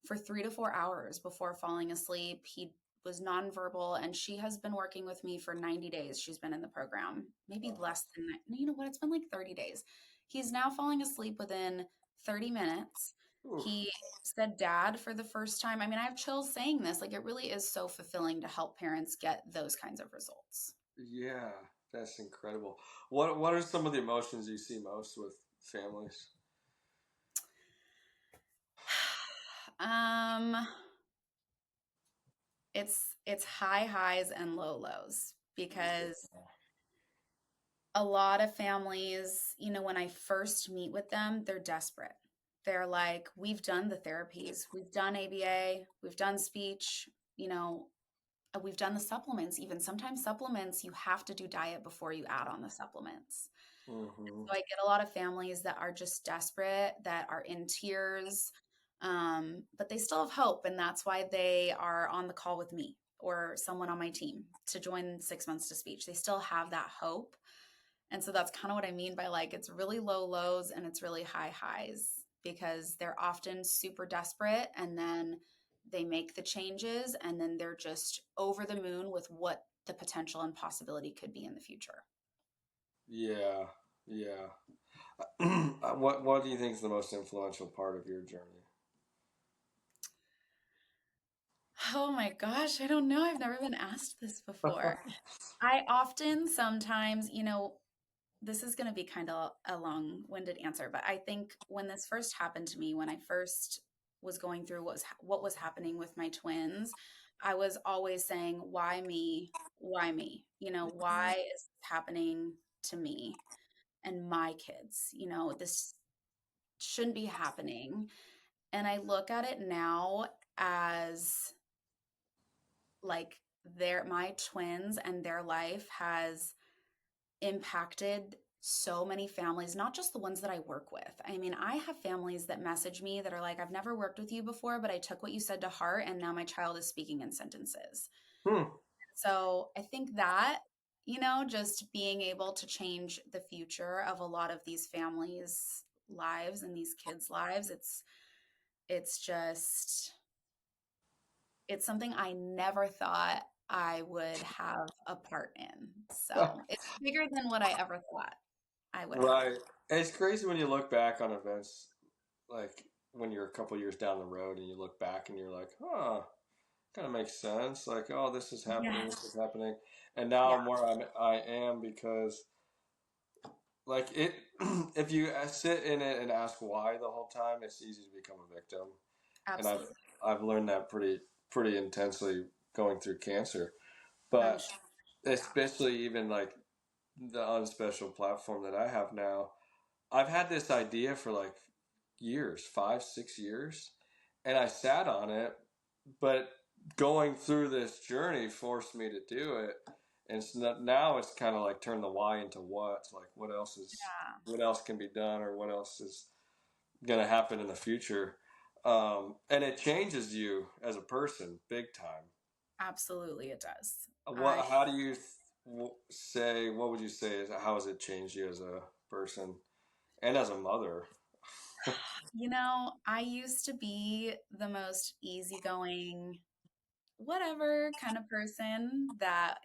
for 3 to 4 hours before falling asleep. He was nonverbal, and she has been working with me for 90 days. She's been in the program, maybe Wow. less than that. You know what? It's been like 30 days. He's now falling asleep within 30 minutes. Oof. He said dad for the first time. I mean, I have chills saying this. Like, it really is so fulfilling to help parents get those kinds of results. Yeah, that's incredible. What are some of the emotions you see most with families? um, it's high highs and low lows because a lot of families, when I first meet with them, they're desperate. They're like, we've done the therapies, we've done ABA, we've done speech, you know, we've done the supplements. Even sometimes supplements, you have to do diet before you add on the supplements. Mm-hmm. So I get a lot of families that are just desperate, that are in tears, but they still have hope. And that's why they are on the call with me or someone on my team to join 6 months to speech. They still have that hope. And so that's kind of what I mean by like it's really low lows and it's really high highs because they're often super desperate and then they make the changes and then they're just over the moon with what the potential and possibility could be in the future. Yeah, yeah. What do you think is the most influential part of your journey? Oh my gosh, I don't know. I've never been asked this before. I often sometimes, this is going to be kind of a long-winded answer, but I think when this first happened to me, when I first was going through what was happening with my twins, I was always saying, "Why me? Why me? Why is this happening to me and my kids? This shouldn't be happening." And I look at it now as like my twins and their life has impacted so many families, not just the ones that I work with. I mean, I have families that message me that are like, I've never worked with you before, but I took what you said to heart, and now my child is speaking in sentences. Hmm. So I think that, just being able to change the future of a lot of these families' lives and these kids' lives, it's just, it's something I never thought I would have a part in. So it's bigger than what I ever thought I would have. Right. It's crazy when you look back on events, like when you're a couple years down the road and you look back and you're like, huh, kind of makes sense. Like, oh, this is happening, this is Yes. happening. And now Yeah, I'm where I am because, like, it, if you sit in it and ask why the whole time, it's easy to become a victim. And absolutely. I've learned that pretty intensely going through cancer. I'm But sure. especially even like the Unspecial platform that I have now, I've had this idea for like years, 5, 6 years, and I sat on it, but going through this journey forced me to do it. And so now it's kind of like turn the why into what. Like Yeah, what else can be done, or what else is going to happen in the future. And it changes you as a person big time. absolutely it does. How do you say, what would you say is, how has it changed you as a person and as a mother? I used to be the most easygoing, whatever kind of person that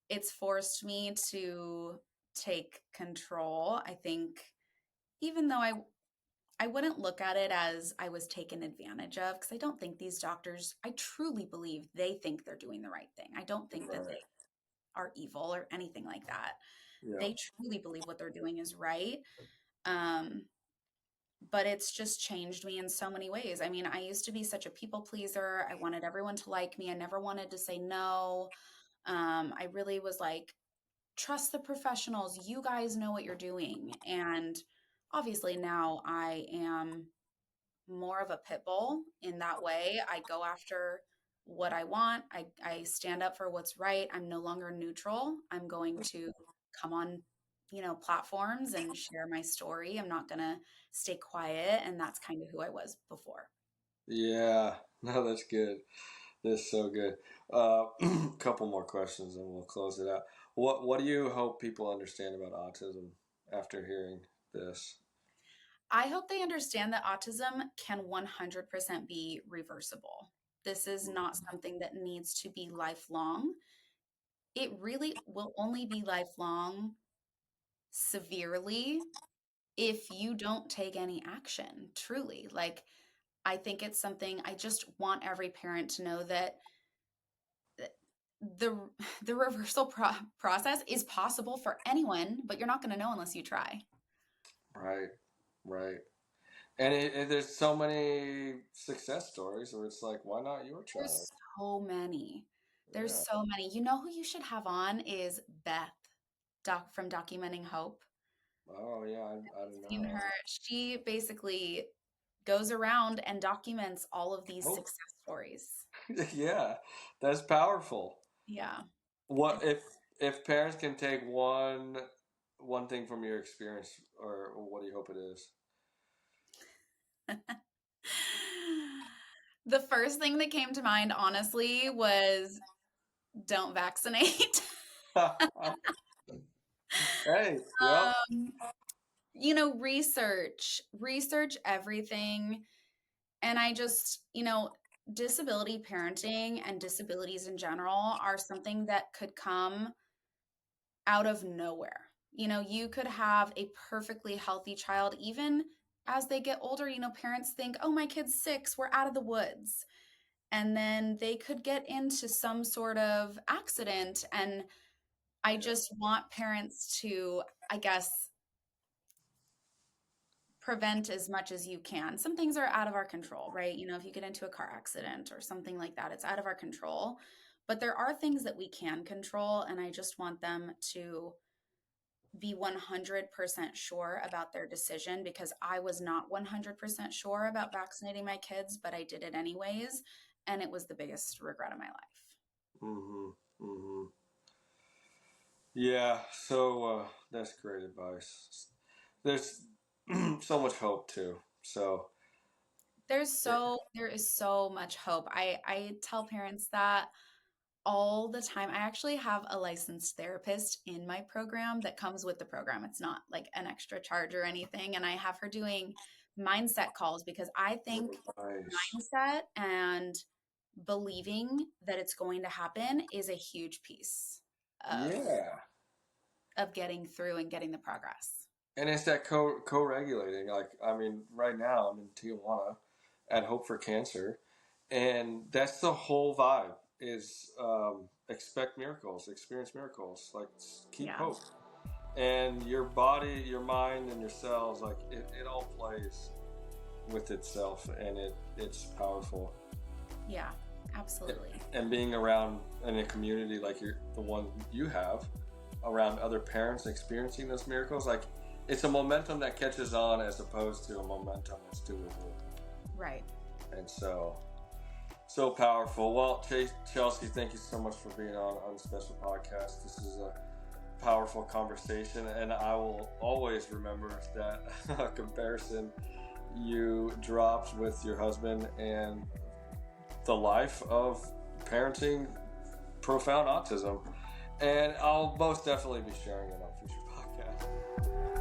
it's forced me to take control. I think even though I wouldn't look at it as I was taken advantage of, because I don't think these doctors, I truly believe they think they're doing the right thing. I don't think that Right. they are evil or anything like that. Yeah. They truly believe what they're doing is right. Um, but it's just changed me in so many ways. I mean, I used to be such a people pleaser. I wanted everyone to like me. I never wanted to say no. I really was like, trust the professionals. You guys know what you're doing. And obviously now I am more of a pit bull in that way. I go after what I want. I stand up for what's right. I'm no longer neutral. I'm going to come on, platforms and share my story. I'm not going to stay quiet. And that's kind of who I was before. Yeah. No, that's good. That's so good. Couple more questions and we'll close it out. What do you hope people understand about autism after hearing this? I hope they understand that autism can 100% be reversible. This is not something that needs to be lifelong. It really will only be lifelong severely if you don't take any action, truly. Like, I think it's something I just want every parent to know that the the reversal process is possible for anyone, but you're not going to know unless you try. Right. Right. And there's so many success stories where it's like, why not your child? There's so many. There's Yeah. so many. You know who you should have on is Beth, from Documenting Hope. Oh, yeah. I don't Seen know. her. She basically goes around and documents all of these Oh, success stories. yeah. That's powerful. Yeah. What It's if parents can take one thing from your experience, or what do you hope it is? the first thing that came to mind, honestly, was don't vaccinate. Hey, yep. um, research everything. And I just, disability parenting and disabilities in general are something that could come out of nowhere. You could have a perfectly healthy child, even as they get older. Parents think, oh, my kid's 6, we're out of the woods. And then they could get into some sort of accident. And I Yeah, just want parents to, I guess, prevent as much as you can. Some things are out of our control, right? If you get into a car accident or something like that, it's out of our control. But there are things that we can control. And I just want them to be 100% sure about their decision, because I was not 100% sure about vaccinating my kids, but I did it anyways. and it was the biggest regret of my life. Mm-hmm. Mm-hmm. Yeah. So that's great advice. There's so much hope too. So There is so much hope. I tell parents that all the time. I actually have a licensed therapist in my program that comes with the program. It's not like an extra charge or anything. And I have her doing mindset calls because I think nice. mindset and believing that it's going to happen is a huge piece of Yeah. getting through and getting the progress. And it's that co-regulating. Like, I mean, right now I'm in Tijuana at Hope for Cancer, and that's the whole vibe is expect miracles, experience miracles, like keep hope. And your body, your mind, and your cells, like it all plays with itself, and it's powerful. Yeah, absolutely. And being around in a community like the one you have, around other parents experiencing those miracles, like it's a momentum that catches on as opposed to a momentum that's doable. Right. And so powerful. Well, Chelsea, thank you so much for being on Unspecial Podcast. This is a powerful conversation, and I will always remember that comparison you dropped with your husband and the life of parenting profound autism. And I'll most definitely be sharing it on future podcasts.